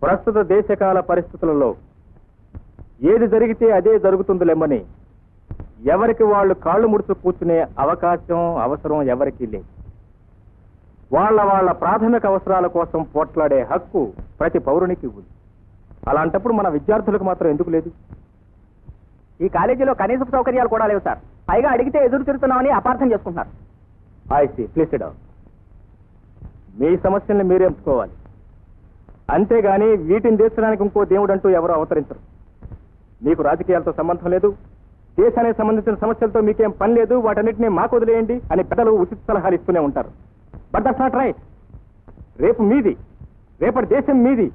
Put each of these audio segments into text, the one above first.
ప్రస్తుత దేశకాల పరిస్థితులలో ఏది జరిగితే అదే జరుగుతుందిలేమని ఎవరికి వాళ్ళు కాళ్ళు ముడుచు కూర్చునే అవకాశం అవసరం ఎవరికీ లేదు. వాళ్ళ ప్రాథమిక అవసరాల కోసం పోట్లాడే హక్కు ప్రతి పౌరునికి ఉంది. అలాంటప్పుడు మన విద్యార్థులకు మాత్రం ఎందుకు లేదు? ఈ కాలేజీలో కనీస సౌకర్యాలు కూడా లేవు సార్. పైగా అడిగితే ఎదురు తిరుగుతున్నామని అపార్థం చేసుకుంటున్నారు. ప్లీజ్ మీ సమస్యల్ని మీరే ఎంచుకోవాలి. అంతేగాని వీటిని తీర్చడానికి ఇంకో దేవుడు అంటూ ఎవరో అవతరించరు. మీకు రాజకీయాలతో సంబంధం లేదు, దేశానికి సంబంధించిన సమస్యలతో మీకేం పని లేదు, వాటన్నిటినీ మాకు వదిలేయండి అని పెద్దలు ఉచిత సలహాలు ఇస్తూనే ఉంటారు. But that's not right. రేపు మీది, రేపటి దేశం మీది.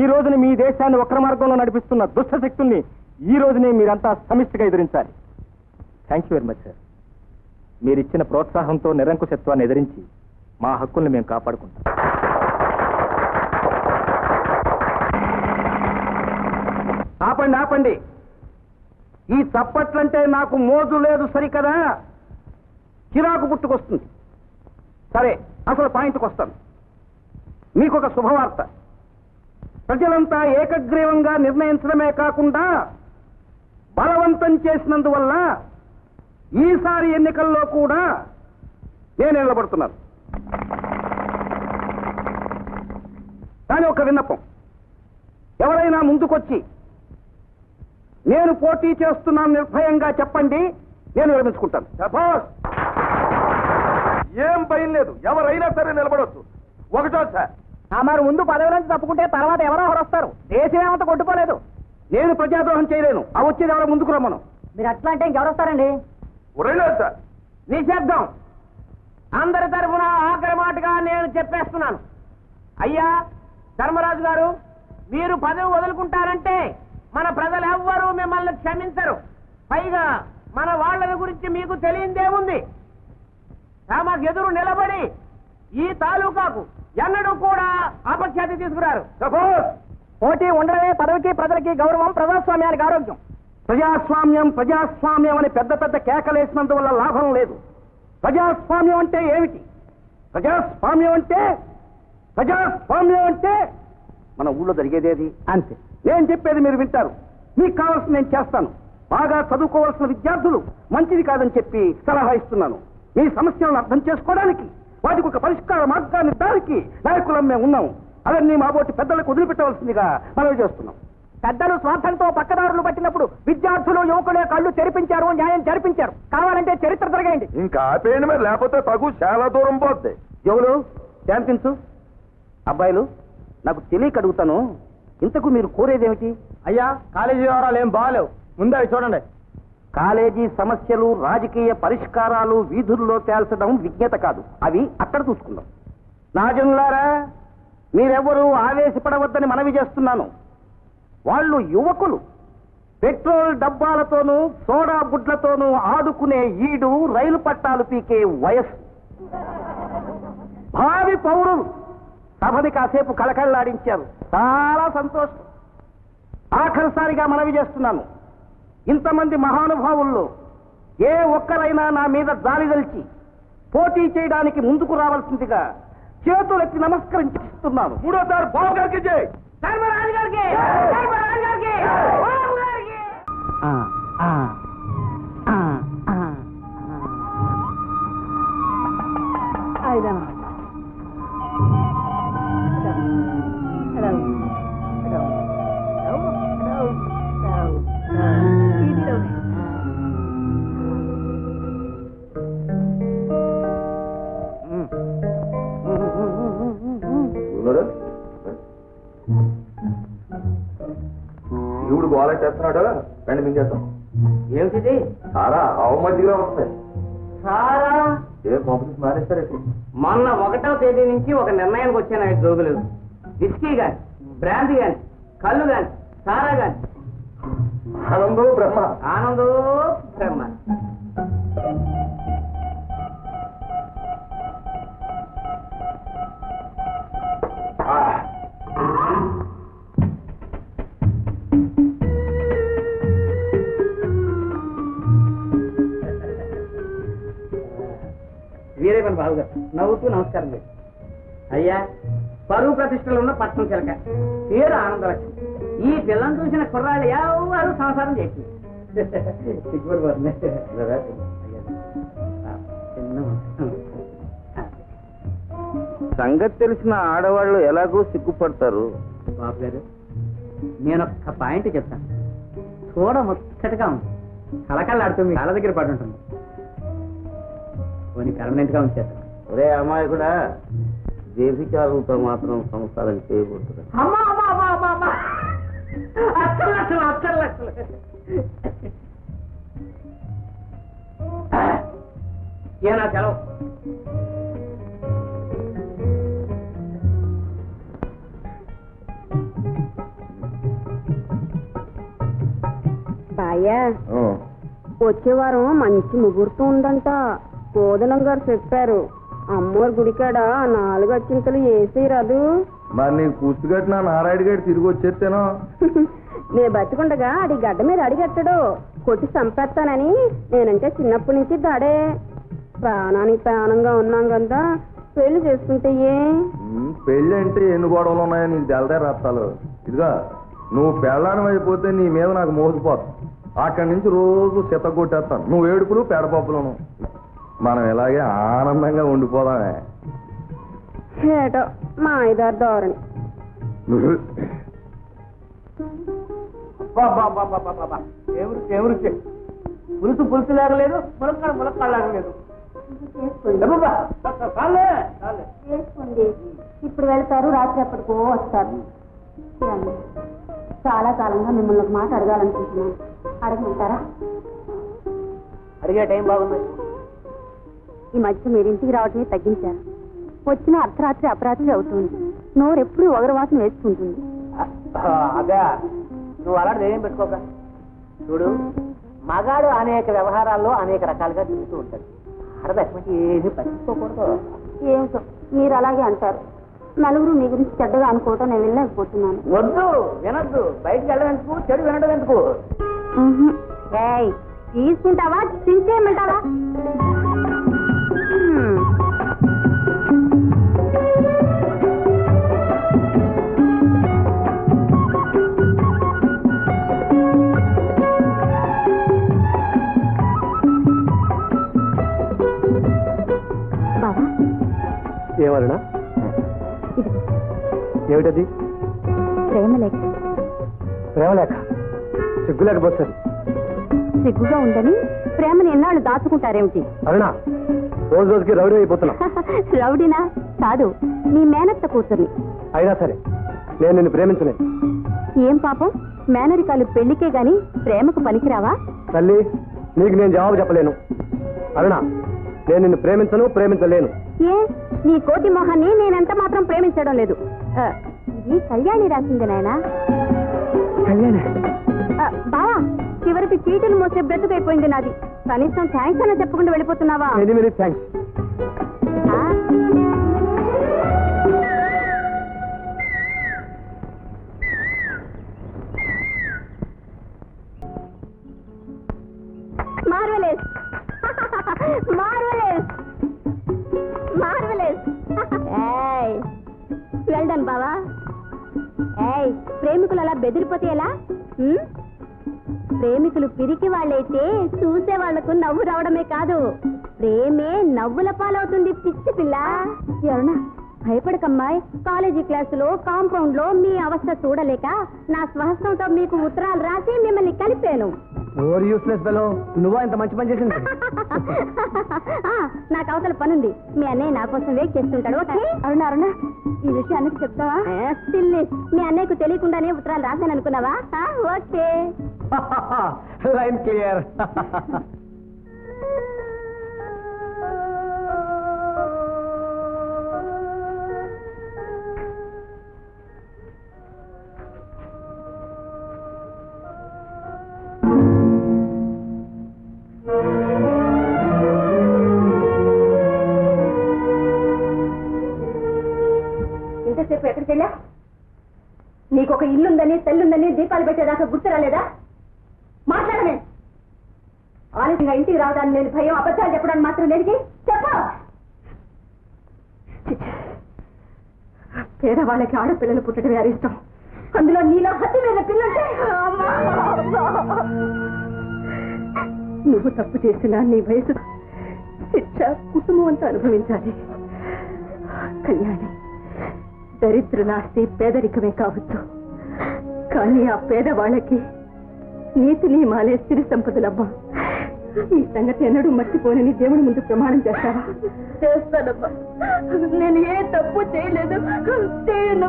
ఈ రోజుని మీ దేశాన్ని వక్ర మార్గంలో నడిపిస్తున్న దుష్ట శక్తుల్ని ఈ రోజునే మీరంతా సమిష్టిగా ఎదిరించాలి. Thank you very much sir. మీరిచ్చిన ప్రోత్సాహంతో నిరంకుశత్వాన్ని ఎదిరించి మా హక్కుల్ని మేము కాపాడుకుంటాం. ఆపండి. ఈ చప్పట్లంటే నాకు మోజు లేదు సరికదా, చిరాకు పుట్టుకొస్తుంది. సరే, అసలు పాయింట్కి వస్తాను. మీకొక శుభవార్త. ప్రజలంతా ఏకగ్రీవంగా నిర్ణయించడమే కాకుండా బలవంతం చేసినందువల్ల ఈసారి ఎన్నికల్లో కూడా నేను నిలబడుతున్నాను. కానీ ఒక విన్నపం, ఎవరైనా ముందుకొచ్చి నేను పోటీ చేస్తున్నాను నిర్భయంగా చెప్పండి, నేను విరమించుకుంటాను. ఏం భయం లేదు, ఎవరైనా సరే నిలబడవచ్చు. ఒకటో సార్, మరి ముందు పదవి నుంచి తప్పుకుంటే తర్వాత ఎవరో ఒకరు వస్తారు. దేశం ఏమంతా కొట్టుకోలేదు. నేను ప్రజాద్రోహం చేయలేను. ఆ వచ్చేది ఎవరో ముందుకు రమ్మను. మీరు అట్లా అంటే ఇంకెవరు వస్తారండి? సార్ నిశ్శబ్దం. అందరి తరఫున ఆఖరి మాటగా నేను చెప్పేస్తున్నాను. అయ్యా ధర్మరాజు గారు, మీరు పదవి వదులుకుంటారంటే మన ప్రజలు ఎవ్వరూ మిమ్మల్ని క్షమించరు. పైగా మన వాళ్ళ గురించి మీకు తెలియదేముంది? తమకు ఎదురు నిలబడి ఈ తాలూకాకు ఎన్నడూ కూడా అపఖ్యాతి తీసుకురారు. పోటీ ఉండడమే పదవికి ప్రజలకి గౌరవం, ప్రజాస్వామ్యానికి ఆరోగ్యం. ప్రజాస్వామ్యం అని పెద్ద పెద్ద కేకలేసినందువల్ల లాభం లేదు. ప్రజాస్వామ్యం అంటే ఏమిటి? ప్రజాస్వామ్యం అంటే మన ఊళ్ళో జరిగేదేది అంతే. నేను చెప్పేది మీరు వింటారు. మీకు కావాల్సింది నేను చేస్తాను. బాగా చదువుకోవాల్సిన విద్యార్థులు మంచిది కాదని చెప్పి సలహా ఇస్తున్నాను. మీ సమస్యలను అర్థం చేసుకోవడానికి, వాటికి ఒక పరిష్కార మార్గాన్ని దానికి నాయకులం మేము ఉన్నాం. అవన్నీ మాబోటి పెద్దలకు వదిలిపెట్టవలసిందిగా మనవి చేస్తున్నాం. పెద్దలు స్వార్థంతో పక్కదారులు పట్టినప్పుడు విద్యార్థులు యువకులే కళ్ళు తెరిపించారు, న్యాయం జరిపించారు. కావాలంటే చరిత్ర తిరగండి. ఇంకా ఆపేయండి మరి, లేకపోతే తగు చాలా దూరం పోద్ది. యువలు శాంతించు. అబ్బాయిలు, నాకు తెలియక అడుగుతాను, ఇంతకు మీరు కోరేదేమిటి? అయ్యా, కాలేజీ వివరాలు ఏం బాగాలేవు, ముందు అవి చూడండి. కాలేజీ సమస్యలు, రాజకీయ పరిష్కారాలు వీధుల్లో తేల్చడం విజ్ఞత కాదు. అవి అక్కడ చూసుకుందాం. నాజనులారా, మీరెవ్వరూ ఆవేశపడవద్దని మనవి చేస్తున్నాను. వాళ్ళు యువకులు. పెట్రోల్ డబ్బాలతోనూ సోడా బుడ్లతోనూ ఆడుకునే ఈడు రైలు పట్టాలు పీకే వయస్సు. భావి పౌరులు సభని కాసేపు కళకళలాడించారు. చాలా సంతోషం. ఆఖరిసారిగా మనవి చేస్తున్నాను, ఇంతమంది మహానుభావుల్లో ఏ ఒక్కరైనా నా మీద జాలిదలిచి పోటీ చేయడానికి ముందుకు రావాల్సిందిగా చేతులెత్తి నమస్కరించుతున్నాను. మూడోసారి బాబు గారికి జై. ధర్మరాజు గారికి, ధర్మరాజు గారికి, బాబు గారికి. ఈవిడు గోళ చేస్తున్నాడు, రండి మింగేస్తాం. ఏమిటిది? సారా అవమతిగా వస్తాయి. సారా ఏ పంపిణీ మానేస్తారేంటి? మొన్న 1వ తేదీ నుంచి ఒక నిర్ణయానికి వచ్చాను. 5 రోజులు విస్కీ గాని, బ్రాందీ గాని, కళ్ళు గాని, సారా గాని. ఆనందో బ్రహ్మ. వీరేమని బాబు గారు నవ్వుతూ నమస్కారం. అయ్యా, పరువు ప్రతిష్టలు ఉన్న పట్టణం చిలక, పేరు ఆనందలక్ష్మి. ఈ పిల్లని చూసిన కుర్రాళ్ళు ఎవరు సంసారం చేసి సంగతి తెలిసిన ఆడవాళ్ళు ఎలాగో సిగ్గుపడతారు. బాబు గారు, నేను ఒక్క పాయింట్ చెప్తాను. చూడ ముచ్చటగా ఉంది, కళకళలాడుతూ మీ కాళ్ళ దగ్గర పడి ఉంటుంది. పోనీ పర్మనెంట్ గా ఉంచేస్తాను. ఒరే అమ్మాయి కూడా వ్యభిచారులతో మాత్రం సంసారం చేయబోతున్నారు. అమ్మా అమ్మా అమ్మా అమ్మా అమ్మా, అచ్చలు లక్షలు అచ్చలు లక్షలు. ఏనా సెలవు. బాయ్యా, వచ్చే వారం మంచి ముహూర్తం ఉందంట. కోదనం గారు చెప్పారు. అమ్మోరు గుడికాడ 4 అచ్చింతలు వేసి రాదు. మరి నీకు కూర్చుగట్టిన నారాయణ గారు తిరిగి వచ్చేస్తేనో. నేను బతికుండగా అది గడ్డ మీద అడిగట్టడు, కొట్టి చంపేస్తానని. నేనంటే చిన్నప్పటి నుంచి దాడే. ప్రాణానికి ప్రాణంగా ఉన్నాం కదా, పెళ్లి చేసుకుంటే పెళ్ళి అంటే ఎన్ని గొడవలు ఉన్నాయో నీకు తెలదే రత్తాలు. ఇదిగా నువ్వు పెళ్ళానం అయిపోతే నీ మీద నాకు మోసపోతావు. అక్కడి నుంచి రోజు చెత్త కొట్టేస్తాను. నువ్వు ఏడుపులు పెడపప్పులను. మనం ఇలాగే ఆనందంగా ఉండిపోదామే. ఏటో మా ఐదారు ధోరణి. పులుసు పులుసు లేగలేదు, ములక్కాడ ములక్కాడ లేగలేదు. చేసుకోండి. ఇప్పుడు వెళ్తారు, రాత్రి ఎప్పటికో వస్తారు. చాలా కాలంగా మిమ్మల్ని ఒక మాట అడగాలనుకుంటున్నాను. అడగమంటారా? అడిగే టైం బాగుంది. ఈ మధ్య మీరు ఇంటికి రావటమే తగ్గించారు. వచ్చిన అర్ధరాత్రి అపరాత్రి అవుతుంది. నోరెప్పుడు ఒగరవాసన వేసుకుంటుంది. అదే, నువ్వు అలాంటిది ఏం పెట్టుకోక. చూడు, మగాడు అనేక వ్యవహారాల్లో అనేక రకాలుగా తిరుగుతూ ఉంటాడు. ఆడదటువంటి ఏది పట్టించుకోకూడదు. ఏమిటో మీరు అలాగే అంటారు. నలుగురు మీ గురించి చెడ్డగా అనుకోవటం నేను వెళ్ళలేకపోతున్నాను. వద్దు, వినద్దు. బయటికి వెళ్ళడం ఎందుకు, చెడు వినడం ఎందుకు? తీసుకుంటావా, చించేయమంటావా? బాబా, ఏమన్నా? ఏమిటది? ప్రేమలేఖ. ప్రేమలేఖ? సిగ్గులేకపోతుంది. సిగ్గుగా ఉందని ప్రేమని ఎన్నాళ్ళు దాచుకుంటారేమిటి? అరుణా, రోజు రోజుకి రౌడీ అయిపోతున్నా. రౌడీనా? కాదు, నీ మేనత్త కూతుర్ని. అయినా సరే నేను నిన్ను ప్రేమించలేదు. ఏం పాపం, మేనరికాలు పెళ్లికే గాని ప్రేమకు పనికిరావా? తల్లి, నీకు నేను జవాబు చెప్పలేను. అరుణా, నేను నిన్ను ప్రేమించను, ప్రేమించలేను. ఏ, నీ కోటి మొహాన్ని నేనెంత మాత్రం ప్రేమించడం లేదు. ఇది కళ్యాణి రాసింది నాయనా. బావా, చివరికి చీటీలు మోసే బ్రతుకైపోయింది నాది. కనీసం థ్యాంక్స్ అన్న చెప్పకుండా వెళ్ళిపోతున్నావా? Thanks. Marvellous, marvellous, marvellous. Well done బావా. ప్రేమికులు అలా బెదిరిపోతే ఎలా? ప్రేమికులు పిరికి వాళ్ళైతే చూసే వాళ్లకు నవ్వు రావడమే కాదు, ప్రేమే నవ్వుల పాలవుతుంది. పిచ్చి పిల్ల. ఎవరన్నా భయపడకమ్మాయి. కాలేజీ క్లాసులో కాంపౌండ్ లో మీ అవస్థ చూడలేక నా స్వహస్తంతో మీకు ఉత్తరాలు రాసి మిమ్మల్ని కలిపాను. నువ్వా ఇంత మంచి పని చేసింది? నాకు అవతల పనుంది. మీ అన్నయ్య నా కోసం వెయిట్ చేస్తుంటాడు. అరుణ, అరుణ, ఈ విషయం అన్నకి చెప్తావా? మీ అన్నయ్యకు తెలియకుండానే ఉత్తరాలు రాశాను అనుకున్నావా? Okay, line clear. ఇంతసేపు ఎక్కడికి వెళ్ళా? నీకు ఒక ఇల్లుందని, తెల్లుందని దీపాలు పెట్టేదాకా గుర్తు రాలేదా? మాట్లాడమే. ఆలస్యంగా ఇంటికి రావడానికి నేను భయం, అబద్ధాలు చెప్పడానికి మాత్రం లేనికి చెప్ప. పేదవాళ్ళకి ఆడపిల్లలు పుట్టడం అరిష్టం. అందులో నీలో హత్య మీద పిల్లంటే నువ్వు తప్పు చేసినా నీ వయసు శిక్ష కుటుంబం అంతా అనుభవించాలి. కళ్యాణి, దరిద్రులాస్తి పేదరికమే కావచ్చు, కానీ ఆ పేదవాళ్ళకి నీతిని మాలే సిరి సంపదలమ్మా. ఈ సంగతి ఎన్నడూ మర్చిపోనని దేవుడి ముందు ప్రమాణం చేస్తావా? చేస్తానమ్మా. నేను ఏ తప్పు చేయలేదు, చేయను.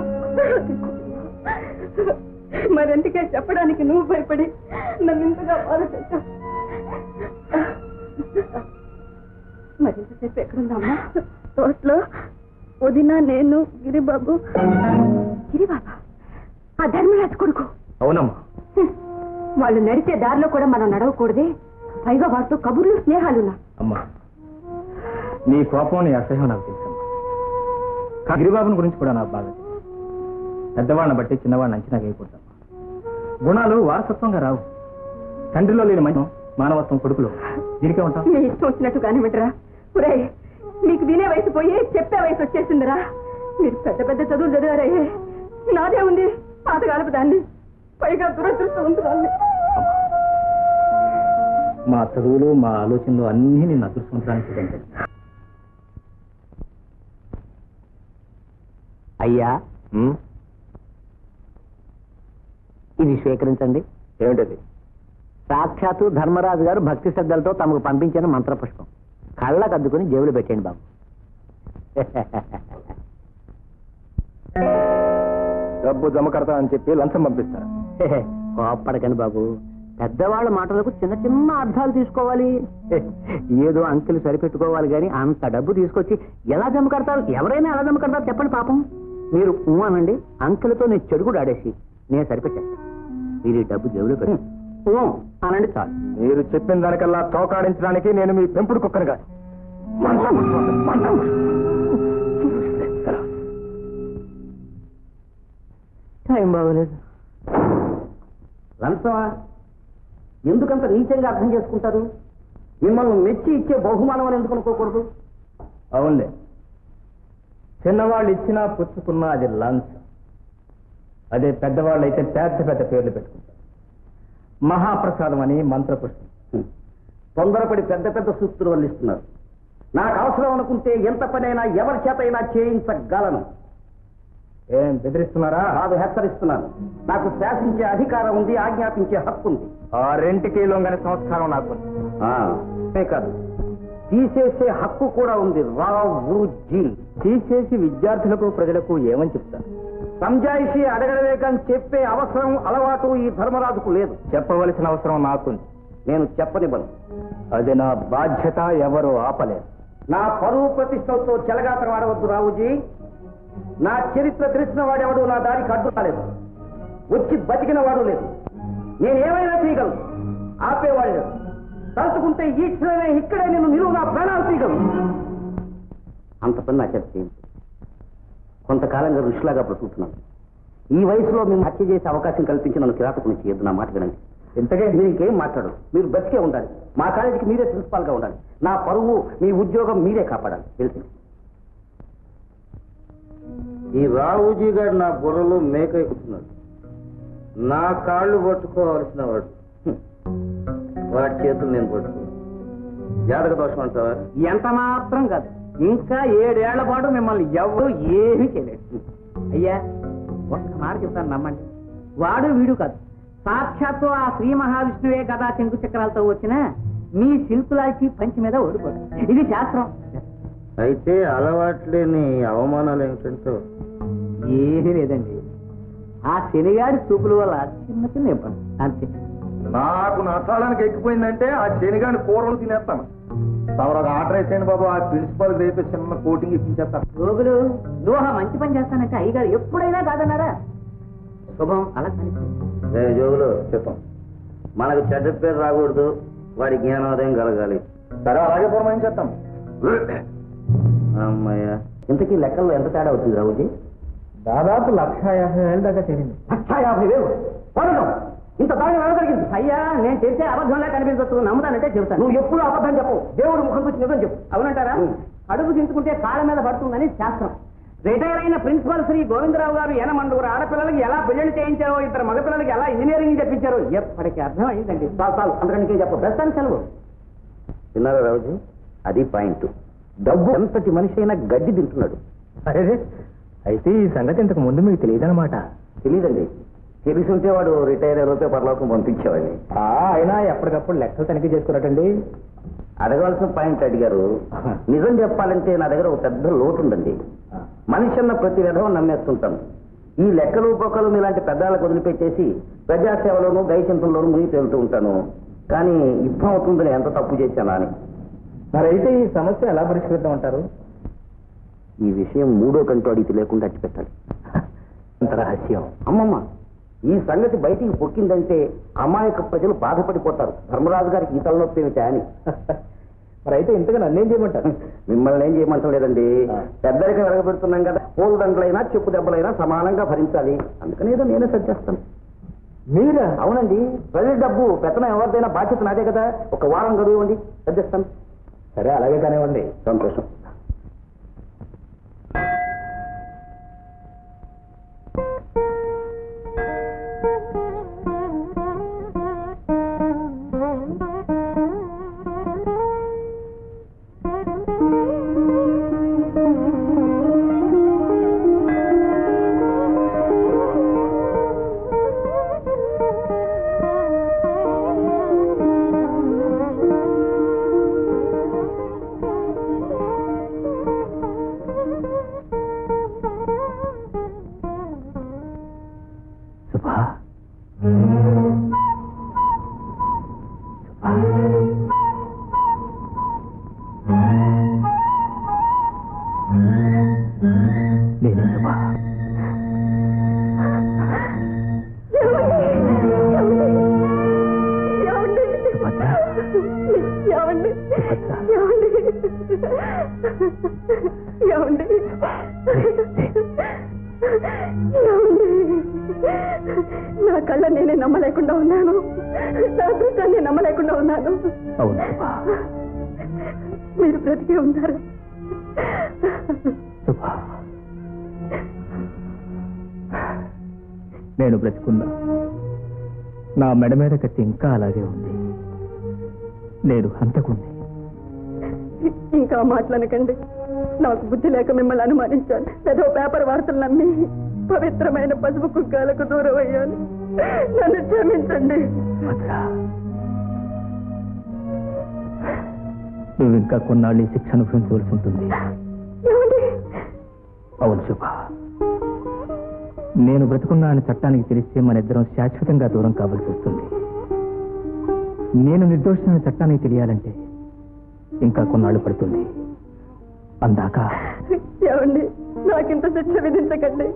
మరెందుకే చెప్పడానికి నువ్వు భయపడి నన్ను ఇంతగా బాధ చేశావు? మరింతసేపు ఎక్కడుందమ్మా? తోటలో వదిన, నేను, గిరిబాబు. గిరిబాబా ఆ ధర్మరాజు కొడుకు? అవునమ్మా. వాళ్ళు నడిచే దారిలో కూడా మనం నడవకూడదే, పైగా వారితో కబుర్లు స్నేహాలున్నా. అమ్మా, నీ కోపం నీ అసహ్యం నాకు తెలుసమ్మా. గిరిబాబుని గురించి కూడా నాకు బాగా తెలుసు. పెద్దవాళ్ళని బట్టి చిన్నవాళ్ళని అంచనా వేయకూడదమ్మా. గుణాలు వారసత్వంగా రావు. తండ్రిలో లేని మంచి మానవత్వం కొడుకులో దీనికే ఉంటాం. మీ ఇష్టం వచ్చినట్టు కానివ్వటరా. ఒరే, మీకు వినే వయసు పోయి చెప్పే వయసు వచ్చేసిందిరా. మీరు పెద్ద పెద్ద చదువులు చదివారయ్యే, నాదే ఉంది పాతకాలపు దాన్ని, పైగా దురదృష్టవంతురాల్ని. మా చదువులు మా ఆలోచనలు అన్నీ నేను అదృష్టవంతరానికి సిద్ధం. అయ్యా, ఇది స్వీకరించండి. ఏమిటది? సాక్షాత్తు ధర్మరాజు గారు భక్తి శ్రద్ధలతో తమకు పంపించిన మంత్రపుష్పం. కళ్ళకు అద్దుకుని జేబులు పెట్టండి బాబు. డబ్బు జమ కడతా అని చెప్పి లంచం పంపిస్తారు. కోప్పడకండి బాబు, పెద్దవాళ్ళ మాటలకు చిన్న చిన్న అర్థాలు తీసుకోవాలి. ఏదో అంకెలు సరిపెట్టుకోవాలి కానీ అంత డబ్బు తీసుకొచ్చి ఎలా జమ కడతారు? ఎవరైనా ఎలా జమ కడతారు చెప్పండి పాపం. మీరు అనండి, అంకెలతో నేను చెడుగుడు ఆడేసి నేను సరిపెట్టాను. మీరు ఈ డబ్బు జేబులో పెట్టి అనండి చాలు. మీరు చెప్పిన దానికల్లా తోకాడించడానికి నేను మీ పెంపుడు కుక్కను కాదు. టైం బాగోలేదు. లంచమా? ఎందుకంత నీచంగా అర్థం చేసుకుంటారు? మిమ్మల్ని మెచ్చి ఇచ్చే బహుమానం అని ఎందుకు అనుకోకూడదు? అవునులే, చిన్నవాళ్ళు ఇచ్చినా పుచ్చుకున్నా అది లంచం. అదే పెద్దవాళ్ళు అయితే పెద్ద పెద్ద పేర్లు పెట్టుకుంటారు. మహాప్రసాదం అని మంత్రపుష్పం. తొందరపడి పెద్ద పెద్ద సూక్తులు వల్లిస్తున్నారు. నాకు అవసరం అనుకుంటే ఎంత పనైనా ఎవరి చేత అయినా చేయించగలను. ఏం బెదిరిస్తున్నారా? కాదు, హెచ్చరిస్తున్నాను. నాకు శాసించే అధికారం ఉంది, ఆజ్ఞాపించే హక్కు ఉంది. ఆ రెంటికి లొంగని సంస్కారం నాకు కాదు, తీసేసే హక్కు కూడా ఉంది. రావుజీ తీసేసి విద్యార్థులకు ప్రజలకు ఏమని చెప్తారు? సంజాయిషి అడగడమే కానీ చెప్పే అవసరం అలవాటు ఈ ధర్మరాజుకు లేదు. చెప్పవలసిన అవసరం నాకుంది. నేను చెప్పనివ్వను. అది నా బాధ్యత, ఎవరు ఆపలేరు. నా పరువు ప్రతిష్టలతో చెలగాటం ఆడవద్దు రావుజీ. నా చరిత్ర తెలిసిన వాడెవడు నా దారికి అడ్డు రాలేదు, వచ్చి బతికిన వాడు లేదు. నేనేమైనా చేయగలను, ఆపేవాడు లేదు. తలుచుకుంటే ఈ క్షణమే ఇక్కడే నేను నిలువు నా ప్రాణాలు తీయగలను. అంత పని నా చేత కొంతకాలంగా ఋషిలాగా బ్రతుకుతున్నాను. ఈ వయసులో మేము హత్య చేసే అవకాశం కల్పించి నన్ను కిరాతకుని చేయొద్దు. నా మాట వినండి. ఇంతకే మీరు ఇంకేం మాట్లాడరు. మీరు బతికే ఉండాలి. మా కాలేజీకి మీరే ప్రిన్సిపాల్గా ఉండాలి. నా పరువు, మీ ఉద్యోగం మీరే కాపాడాలి. తెలిసి ఈ రావుజీ గారు నా బుర్రలో మేక ఎక్కుతున్నాడు. నా కాళ్ళు పట్టుకోవాల్సిన వాడు, వాడి చేతులు నేను పట్టుకో. జాతక దోషం అంటావా? ఎంత మాత్రం కాదు, ఇంకా 7 ఏళ్ల పాటు మిమ్మల్ని ఎవరు ఏమీ చేయలేదు. అయ్యా, ఒక్క మాట చెప్తాను, నమ్మండి. వాడు వీడు కాదు, సాక్షాత్తు ఆ శ్రీ మహావిష్ణువే కదా శంకు చక్రాలతో వచ్చిన మీ శిల్పులాచి పంచి మీద ఓడిపోదు. ఇది శాస్త్రం. అయితే అలవాట్లేని అవమానాలు ఏమిటంటే ఏమీ లేదండి, ఆ శనిగాడి చూపుల వల్ల చిన్న చిన్న ఇబ్బంది అంతే. నాకు నచ్చాడానికి ఎక్కిపోయిందంటే ఆ శనిగాని కూరలు తినేస్తాను. తమరు ఆర్డర్ వేసేయండి బాబు, ఆ ప్రిన్సిపల్ రేపే చిన్న కోటింగ్ ఇప్పించేస్తాను. రోగులు, నువ్వు మంచి పని చేస్తానంటే అయ్యగారు ఎప్పుడైనా కాదన్నారా? శుభం అలా కనిపిస్తుంది. జోగులు చెప్పాం, మనకు చెడ్డ పేరు రాకూడదు, వాడి జ్ఞానోదయం కలగాలి. సరే, అలాగే పూర్వం చేస్తాం. అమ్మయ్య, ఇంతకీ లెక్కల్లో ఎంత తేడా అవుతుంది రావుజీ? దాదాపు 1,50,000 దాకా చేరింది. 1,50,000 పడడం ఇంత బాగా వెళ్ళగలిగింది. అయ్యా, నేను చేసే అబద్ధంలా కనిపించవచ్చు, నమ్ముతానంటే చెప్తాను. నువ్వు ఎప్పుడు అబద్ధం చెప్పవు, దేవుడు ముఖం చూసి నిజం చెప్పు. అవునంటారా? అడుగు దించుకుంటే కాళ్ళ మీద పడుతుందని శాస్త్రం. రిటైర్ అయిన ప్రిన్సిపల్ శ్రీ గోవిందరావు గారు ఎనమండుగురు ఆడపిల్లలకి ఎలా పెళ్లి చేయించారో, ఇద్దరు మగపిల్లలకి ఎలా ఇంజనీరింగ్ చెప్పించారో ఎప్పటికీ అర్థమైందండి. చాలు అందరికీ చెప్పు, ప్రస్తుతానికి సెలవు. విన్నారా రావుజీ, అది పాయింట్. డబ్బు ఎంతటి మనిషి అయినా గడ్డి తింటున్నాడు. అరే అయితే ఈ సంగతి ఇంతకు ముందు మీకు తెలియదన్నమాట. తెలీదండి. తెలిసి ఉంటే వాడు రిటైర్ అయ్యే పరలోకం పంపించేవాడిని. అయినా ఎప్పటికప్పుడు లెక్కలు తనిఖీ చేసుకున్నట్టండి. అడగవలసిన పాయింట్ అడిగారు. నిజం చెప్పాలంటే నా దగ్గర ఒక పెద్ద లోటు ఉందండి. మనిషి అన్న ప్రతి విధం నమ్మేస్తుంటాను. ఈ లెక్కలు పొక్కలు ఇలాంటి పెద్దలకు వదిలిపెట్టేసి ప్రజాసేవలోనూ దయచింతల్లోనూ మునిగి తేలుతూ ఉంటాను. కానీ యుద్ధం అవుతుందని ఎంత తప్పు చేశానా అని. మరైతే ఈ సమస్య ఎలా పరిష్కరిద్దాం అంటారు? ఈ విషయం మూడో కంటూ అడిగితే లేకుండా అట్టిపెట్టాలి. అంత రహస్యం. అమ్మమ్మ, ఈ సంగతి బయటికి పొక్కిందంటే అమాయక ప్రజలు బాధపడిపోతారు. ధర్మరాజు గారికి ఈ తలనొప్పి ఏమిటా అని. మరైతే ఇంతగా నన్నేం చేయమంటారు? మిమ్మల్ని ఏం చేయమంటలేదండి. పెద్దరికం వెలగబెడుతున్నాం కదా, పూల దండలైనా చెప్పు దెబ్బలైనా సమానంగా భరించాలి. అందుకనేదో నేనే సజ్జేస్తాను. మీరా? అవునండి. ప్రజల డబ్బు పెత్తనం ఎవరిదైనా బాధ్యత నాదే కదా. ఒక వారం గడువు ఇవ్వండి, సజ్జేస్తాను. సరే, అలాగే కానివ్వండి. సంతోషం. నా కళ్ళ నేనే నమ్మలేకుండా ఉన్నాను. నా దృష్టాన్ని నమ్మలేకుండా ఉన్నాను. అవును, మీరు బ్రతికే ఉన్నారు. నేను బ్రతికున్నా. నా మెడ మీద కత్తి ఇంకా అలాగే ఉంది. నేను హంతకుంది. ఇంకా మాట్లాడకండి. నాకు బుద్ధి లేక మిమ్మల్ని అనుమానించాను. ఏదో పేపర్ వార్తలు నమ్మి పవిత్రమైన పసుపు కుక్కాలకు దూరం అయ్యాను. నన్ను క్షమించండి. నువ్వు ఇంకా కొన్నాళ్ళు శిక్ష అనుభవించవలసి ఉంటుంది. అవును శుభ, నేను బ్రతుకున్నా అని చట్టానికి తెలిస్తే మన ఇద్దరం శాశ్వతంగా దూరం కావాల్సి వస్తుంది. నేను నిర్దోషమైన చట్టానికి తెలియాలంటే ఇంకా కొన్నాళ్ళు పడుతుంది. అందాక ఏమండి, నాకింత శిక్ష విధించకండి.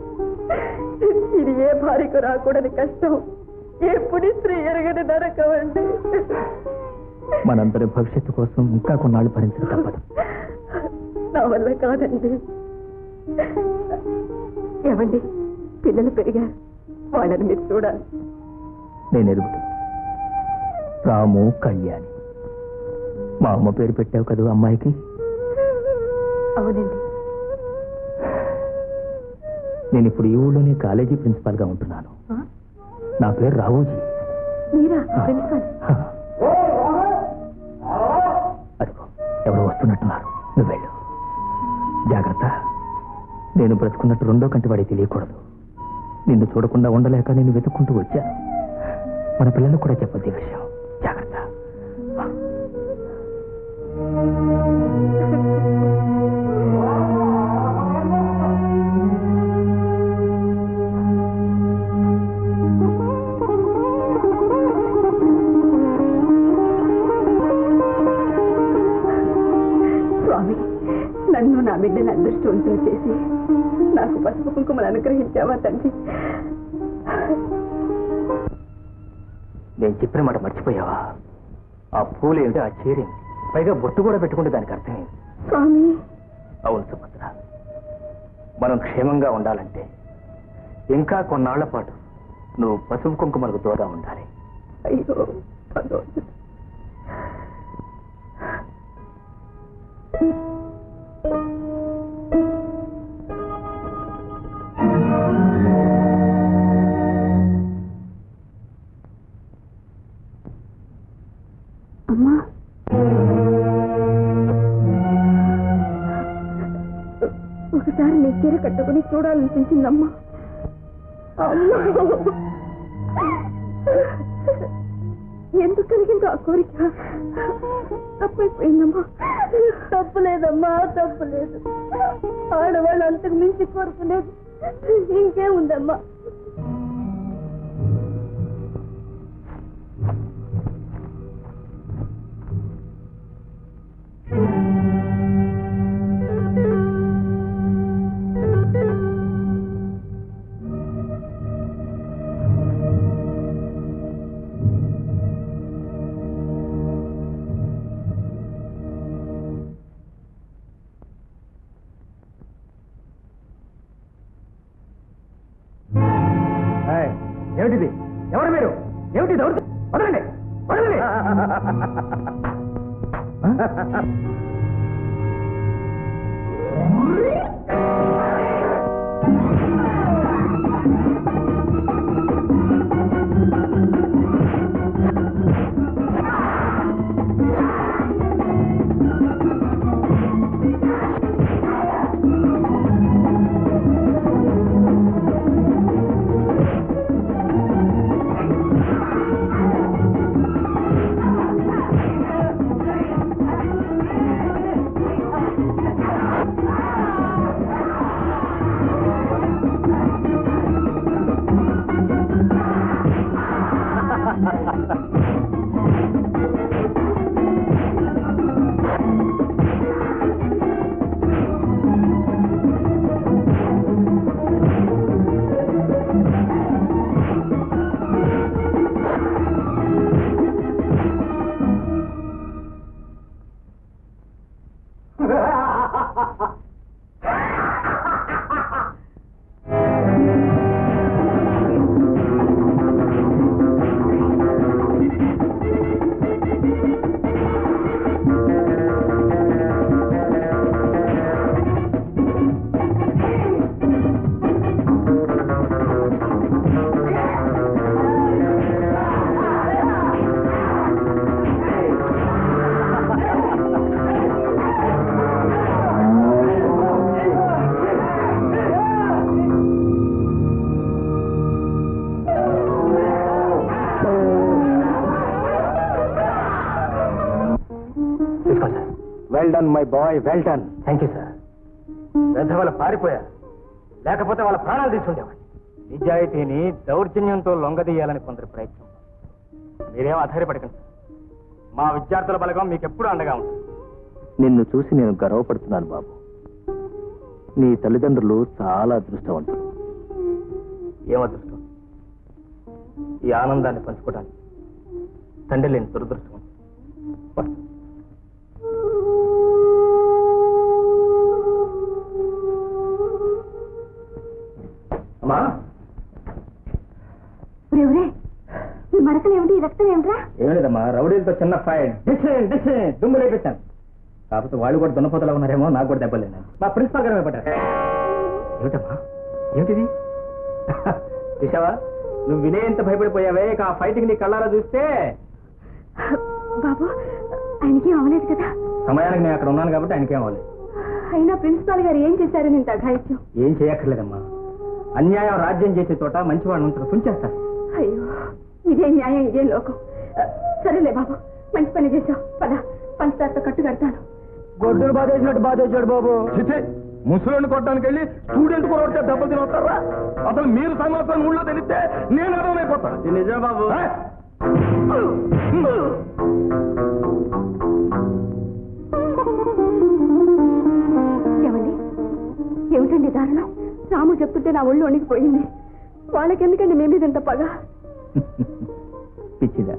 ఇది ఏ భార్యకు రాకూడని కష్టం, ఏ పుడి స్త్రీ ఎరగని నరకమండి. మనందరి భవిష్యత్తు కోసం ఇంకా కొన్నాళ్ళు భరించక తప్పదు. నా వల్ల కాదండి. ఏమండి, పిల్లలు పెరిగారు, వాళ్ళని మీరు చూడాలి. నేను ఎదుగుతా. రాము, కళ్యాణి. మా అమ్మ పేరు పెట్టావు కదా అమ్మాయికి? అవునండి. నేను ఇప్పుడు ఈ ఊళ్ళోనే కాలేజీ ప్రిన్సిపాల్ గా ఉంటున్నాను. నా పేరు రావుజీ. మీరా ప్రిన్సిపాల్? అదిగో ఎవరో వస్తున్నట్టున్నారు. నువ్వు వెళ్ళు. జాగ్రత్త. నేను బ్రతుకున్నట్టు రెండో కంటి వాడికి తెలియకూడదు. నిన్ను చూడకుండా ఉండలేక నేను వెతుక్కుంటూ వచ్చాను. మన పిల్లలకు కూడా చెప్పద్దు ఈ విషయం. జాగ్రత్త. స్వామి, నన్ను నా బిడ్డను అదృష్టవంతులు చేసి నాకు పసుపు కుంకుమలు అనుగ్రహించావా తండ్రి? నేను చెప్పిన మాట మర్చిపోయావా? ఆ పూలు ఏమిటి, ఆ చీరేమిటి, పైగా బొట్టు కూడా పెట్టుకుంటే దానికి అర్థం ఏంటి? స్వామి. అవును సుభద్ర, మనం క్షేమంగా ఉండాలంటే ఇంకా కొన్నాళ్ల పాటు నువ్వు పసుపు కుంకుమలకు దూరంగా ఉండాలి. అయ్యో భగవంతుడా. చూడాలనిపించిందమ్మా. ఎందుకు కలిగిందో ఆ కోరిక? తప్పైపోయిందమ్మా. తప్పులేదమ్మా, తప్పులేదు. ఆడవాళ్ళు అంతకు మించి కోరుకునేది ఇంకేముందమ్మా? ఏమిటిది? ఎవరు మీరు? ఏమిటి దౌర్జ? వదలండి, వదలండి. Well done my boy, well done. Thank you sir. పెద్ద వాళ్ళు పారిపోయారు, లేకపోతే వాళ్ళ ప్రాణాలు తీసుకుండేవాడి. నిజాయితీని దౌర్జన్యంతో లొంగదీయాలని కొందరు ప్రయత్నం. మీరేం ఆధారపడకండి సార్. మా విద్యార్థుల బలగం మీకు ఎప్పుడూ అండగా ఉంటుంది. నిన్ను చూసి నేను గర్వపడుతున్నాను బాబు. నీ తల్లిదండ్రులు చాలా అదృష్టవంతులు. ఏం అదృష్టం? ఈ ఆనందాన్ని పంచుకోవడానికి తండ్రి లేని దురదృష్టం. అమ్మా, ఈ మరకలు ఏమిటి? రక్తం ఏమిట్రా? ఏం లేదమ్మా, రౌడీలతో చిన్న ఫైట్ దుమ్ము లేపెట్టాను. కాకపోతే వాళ్ళు కూడా దున్నపోతలా ఉన్నారేమో, నాకు కూడా దెబ్బలేను. మా ప్రిన్సిపాల్ గారు పడ్డారు. ఏమిటమ్మా, ఏమిటిది? చూసావా, నువ్వు వినేంత భయపడిపోయావే. ఆ ఫైటింగ్ నీ కళ్ళారా చూస్తే. బాబు, ఆయనకి అవ్వలేదు కదా? సమయానికి నేను అక్కడ ఉన్నాను కాబట్టి ఆయనకేం అవ్వలేదు. అయినా ప్రిన్సిపాల్ గారు ఏం చేశారు? నేను తగ్గాయిచ్చు. ఏం చేయక్కర్లేదమ్మా. అన్యాయం రాజ్యం చేసే చోట మంచివాడిని ఉంచడం తుంచేస్తారు. అయ్యో, ఇదే న్యాయం, ఇదే లోకం. సరేలే బాబు, మంచి పని చేశావు. పద, పంచదారతో కట్టు కడతాను. గొడ్డును బాధేసినట్టు బాధేశాడు బాబు. ముసలిని కొట్టడానికి వెళ్ళి స్టూడెంట్ కొరవడితే దెబ్బలు తినవుతారా? అసలు మీరు సమాచారం ఊళ్ళో తెలిస్తే నేను అర్థమైపోతాను. నిజం బాబు. ఏమండి, ఏమిటండి దారుణం? రాము చెప్తుంటే నా ఒళ్ళు వణికిపోయింది. వాళ్ళకెందుకండి మీ మీద ఎంత పగ? పిచ్చిదా,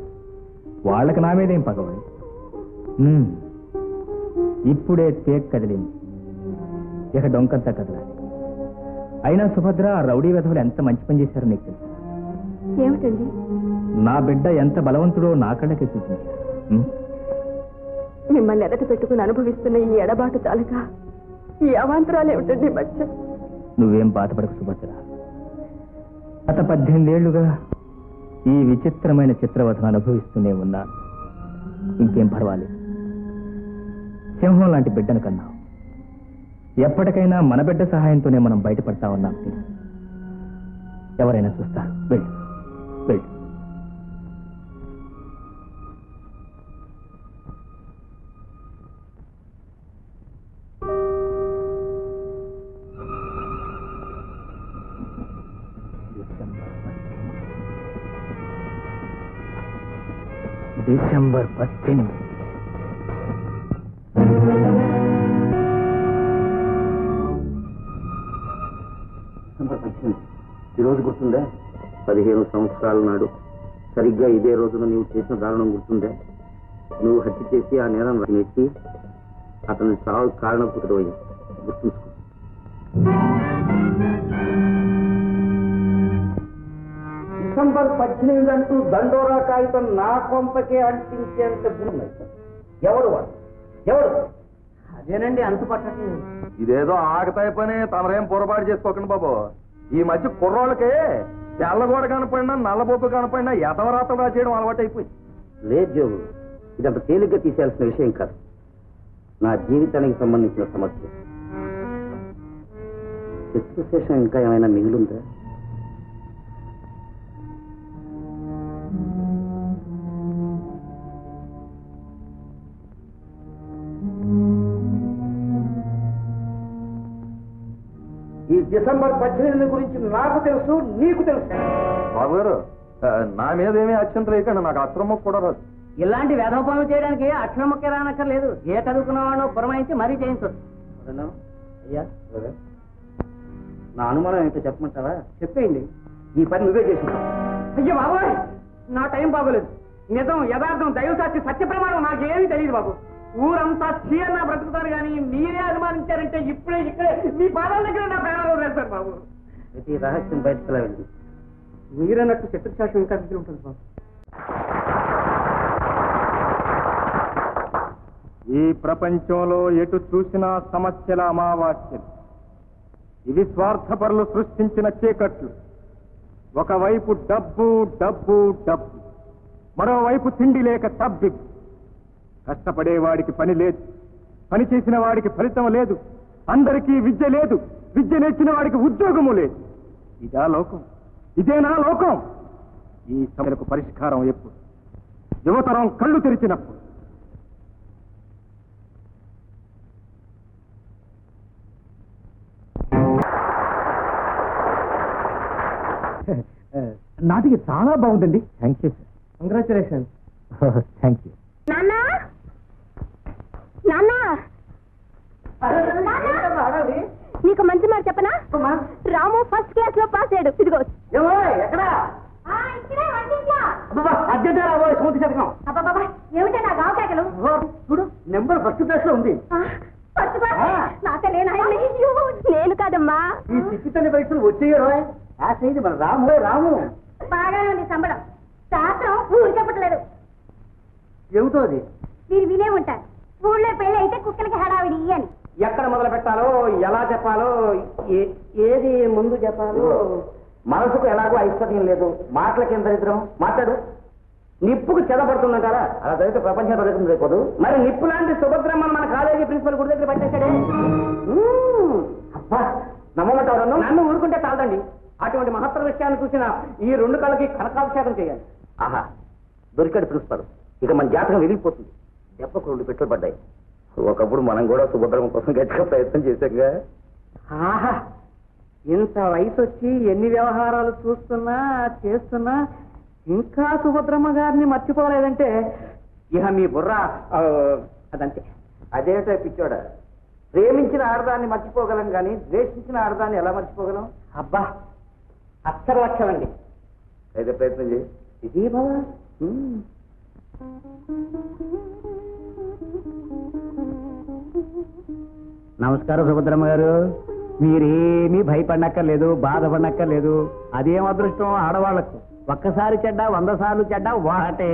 వాళ్ళకి నా మీదేం పగవాలి. ఇప్పుడే తేక్ కదిలింది, ఇక డొంకంతా కదలాలి. అయినా సుభద్ర, ఆ రౌడీ వెధవులు ఎంత మంచి పని చేశారో నీకు తెలుసు. ఏమిటండి? నా బిడ్డ ఎంత బలవంతుడో నా కళ్ళకే చూపించారు. మిమ్మల్ని ఎదట పెట్టుకుని అనుభవిస్తున్న ఈ ఎడబాటు చాలక ఈ అవాంతరాలు ఏమిటండి మధ్య? నువ్వేం బాధపడకు సుభద్ర. గత 18 ఏళ్లుగా ఈ విచిత్రమైన చిత్రవధను అనుభవిస్తూనే ఉన్నా. ఇంకేం పర్వాలేదు. సింహం లాంటి బిడ్డను కన్నావు. ఎప్పటికైనా మన బిడ్డ సహాయంతోనే మనం బయటపడతామన్నా ఎవరైనా చూస్తారు. వెళ్ళు వెళ్ళు. డిసెంబర్ 18. ఈరోజు గుర్తుందా? 15 సంవత్సరాల నాడు సరిగ్గా ఇదే రోజున నీవు చేసిన దారుణం గుర్తుందా? నువ్వు హత్య చేసి ఆ నేరం నెట్టి అతని చావు కారణభూతుడు అయ్యా. గుర్తుంచుకో. డిసెంబర్ 18 అంటూ దండోరా కాగితం నా కొంపకే అంటించేంత భూమి. ఎవడు వాడు? ఎవడు? అదేనండి అంతు పట్టట్లేదు. ఇదేదో ఆగతాయి పని, తమరేం పొరపాటు చేసుకోకండి బాబు. ఈ మధ్య కుర్రోళ్ళకి తెల్లగోడ కనపడినా నల్లబొబ్బు కనపడినా ఎదవరాతలు రాసేయడం అలవాటు అయిపోయింది. లేదు జోగు, ఇదంత తేలిగ్గా తీసేయాల్సిన విషయం కాదు. నా జీవితానికి సంబంధించిన సమస్య. శేషం ఇంకా ఏమైనా మిగిలిందా? ఈ డిసెంబర్ 18 గురించి నాకు తెలుసు, నీకు తెలుసు. బాబు గారు, నా మీద ఏమీ అత్యంత లేకండి. నాకు అక్రమం కూడా రాదు. ఇలాంటి వేధవ పనులు చేయడానికి అక్షరం మొక్క రానక్కర్లేదు. ఏ చదువుకున్నవాడో పురమాయించి మరీ చేయించవచ్చు. అయ్యా, నా అనుమానం ఏంటో చెప్పమంటావా? చెప్పేయండి. ఈ పని నువ్వే చేసుకుంటావు. అయ్యో బాబోయ్, నా టైం బాగోలేదు. నిజం, యథార్థం, దైవసాక్షి, సత్య ప్రమాణం నాకేమీ తెలియదు బాబు. ఊరంతా చీరన్నా బ్రతుకుతారు కానీ మీరే అనుమానించారంటే ఇక్కడే మీ పాదాల దగ్గర నా ప్రాణాలు వదిలేస్తారు బాబు. ప్రతి రహస్యం బయటకు వెళ్ళండి. మీరన్నట్టు శత్రుశాస్త్రం ఇంకా దగ్గర ఉంటుంది బాబు. ఈ ప్రపంచంలో ఎటు చూసినా సమస్యల అమావాస్యలు. ఇవి స్వార్థపరులు సృష్టించిన చీకట్లు. ఒకవైపు డబ్బు డబ్బు డబ్బు, మరోవైపు తిండి లేక తబ్బి. కష్టపడేవాడికి పని లేదు, పని చేసిన వాడికి ఫలితం లేదు, అందరికీ విద్య లేదు, విద్య నేర్చిన వాడికి ఉద్యోగము లేదు. ఇదా లోకం? ఇదేనా లోకం? ఈ సమస్యలకు పరిష్కారం ఎప్పుడు? యువతరం కళ్ళు తెరిచినప్పుడు. నాటికి చాలా బాగుందండి. Thank you sir. Congratulation. Thank you. నాన్నా నాన్నా, నీకు మంచి మాట చెప్పనా? రాము ఫస్ట్ క్లాస్ లో పాస్ అయ్యాడు. ఇదిగో. ఎక్కడా? ఏమిటా నా గావకాకలు? చూడు, నెంబర్ ఫస్ట్ క్లాస్ లో ఉంది. నేను కాదమ్మా. ఈ చిక్కితని పరీక్షలు వచ్చేయడం అయింది మన రాము. రాము బాగానే ఉంది సంబడం. శాస్త్రం ఊరు చెప్పట్లేదు. ఏమిటో అది? మీరు వినే ఉంటారు, ఊళ్ళో పెళ్లి అయితే కుక్కలకి హడావిడి అని. ఎక్కడ మొదలు పెట్టాలో, ఎలా చెప్పాలో, ఏది ముందు చెప్పాలో. మనసుకు ఎలాగో ఐశ్వర్యం లేదు, మాటలకి దరిద్రం. మాట్లాడు. నిప్పుకు చెదపడుతుందంటారా? అలా జరిగితే ప్రపంచం దొరుకుతుంది రేపు. మరి నిప్పు లాంటి సుభద్రమ్మను మన కాలేజీ ప్రిన్సిపల్ గుడి దగ్గర పట్టేశాడే. అబ్బా, నమ్మమంటావు నన్ను? నన్ను ఊరుకుంటే చాలదండి. అటువంటి మహత్తర విషయాన్ని చూసిన ఈ రెండు కళ్ళకి కనకాభిషేకం చేయాలి. ఆహా, దొరికాడు ప్రిన్సిపల్. ఇక మన జాతకం విరిగిపోతుంది. దెబ్బకు 2 పెట్టులు పడ్డాయి. ఒకప్పుడు మనం కూడా సుభద్రమ్మ కోసం గట్టిగా ప్రయత్నం చేశాక. ఆహా, ఇంత వయసు వచ్చి ఎన్ని వ్యవహారాలు చూస్తున్నా చేస్తున్నా ఇంకా సుభద్రమ్మ గారిని మర్చిపోలేదంటే ఇక మీ బుర్ర అదంతే. అదేమిటో పిచ్చోడా, ప్రేమించిన ఆడదాన్ని మర్చిపోగలం కానీ ద్వేషించిన ఆడదాన్ని ఎలా మర్చిపోగలం? అబ్బా, అక్షర లక్ష్యం అండి. అయితే ప్రయత్నం చేయి. ఇది బావా. నమస్కారం సుభద్రమ్మ గారు. మీరేమీ భయపడనక్కర్లేదు, బాధపడనక్కర్లేదు. అదేం అదృష్టం ఆడవాళ్లకు. ఒక్కసారి చెడ్డ 100 సార్లు చెడ్డ వాటే.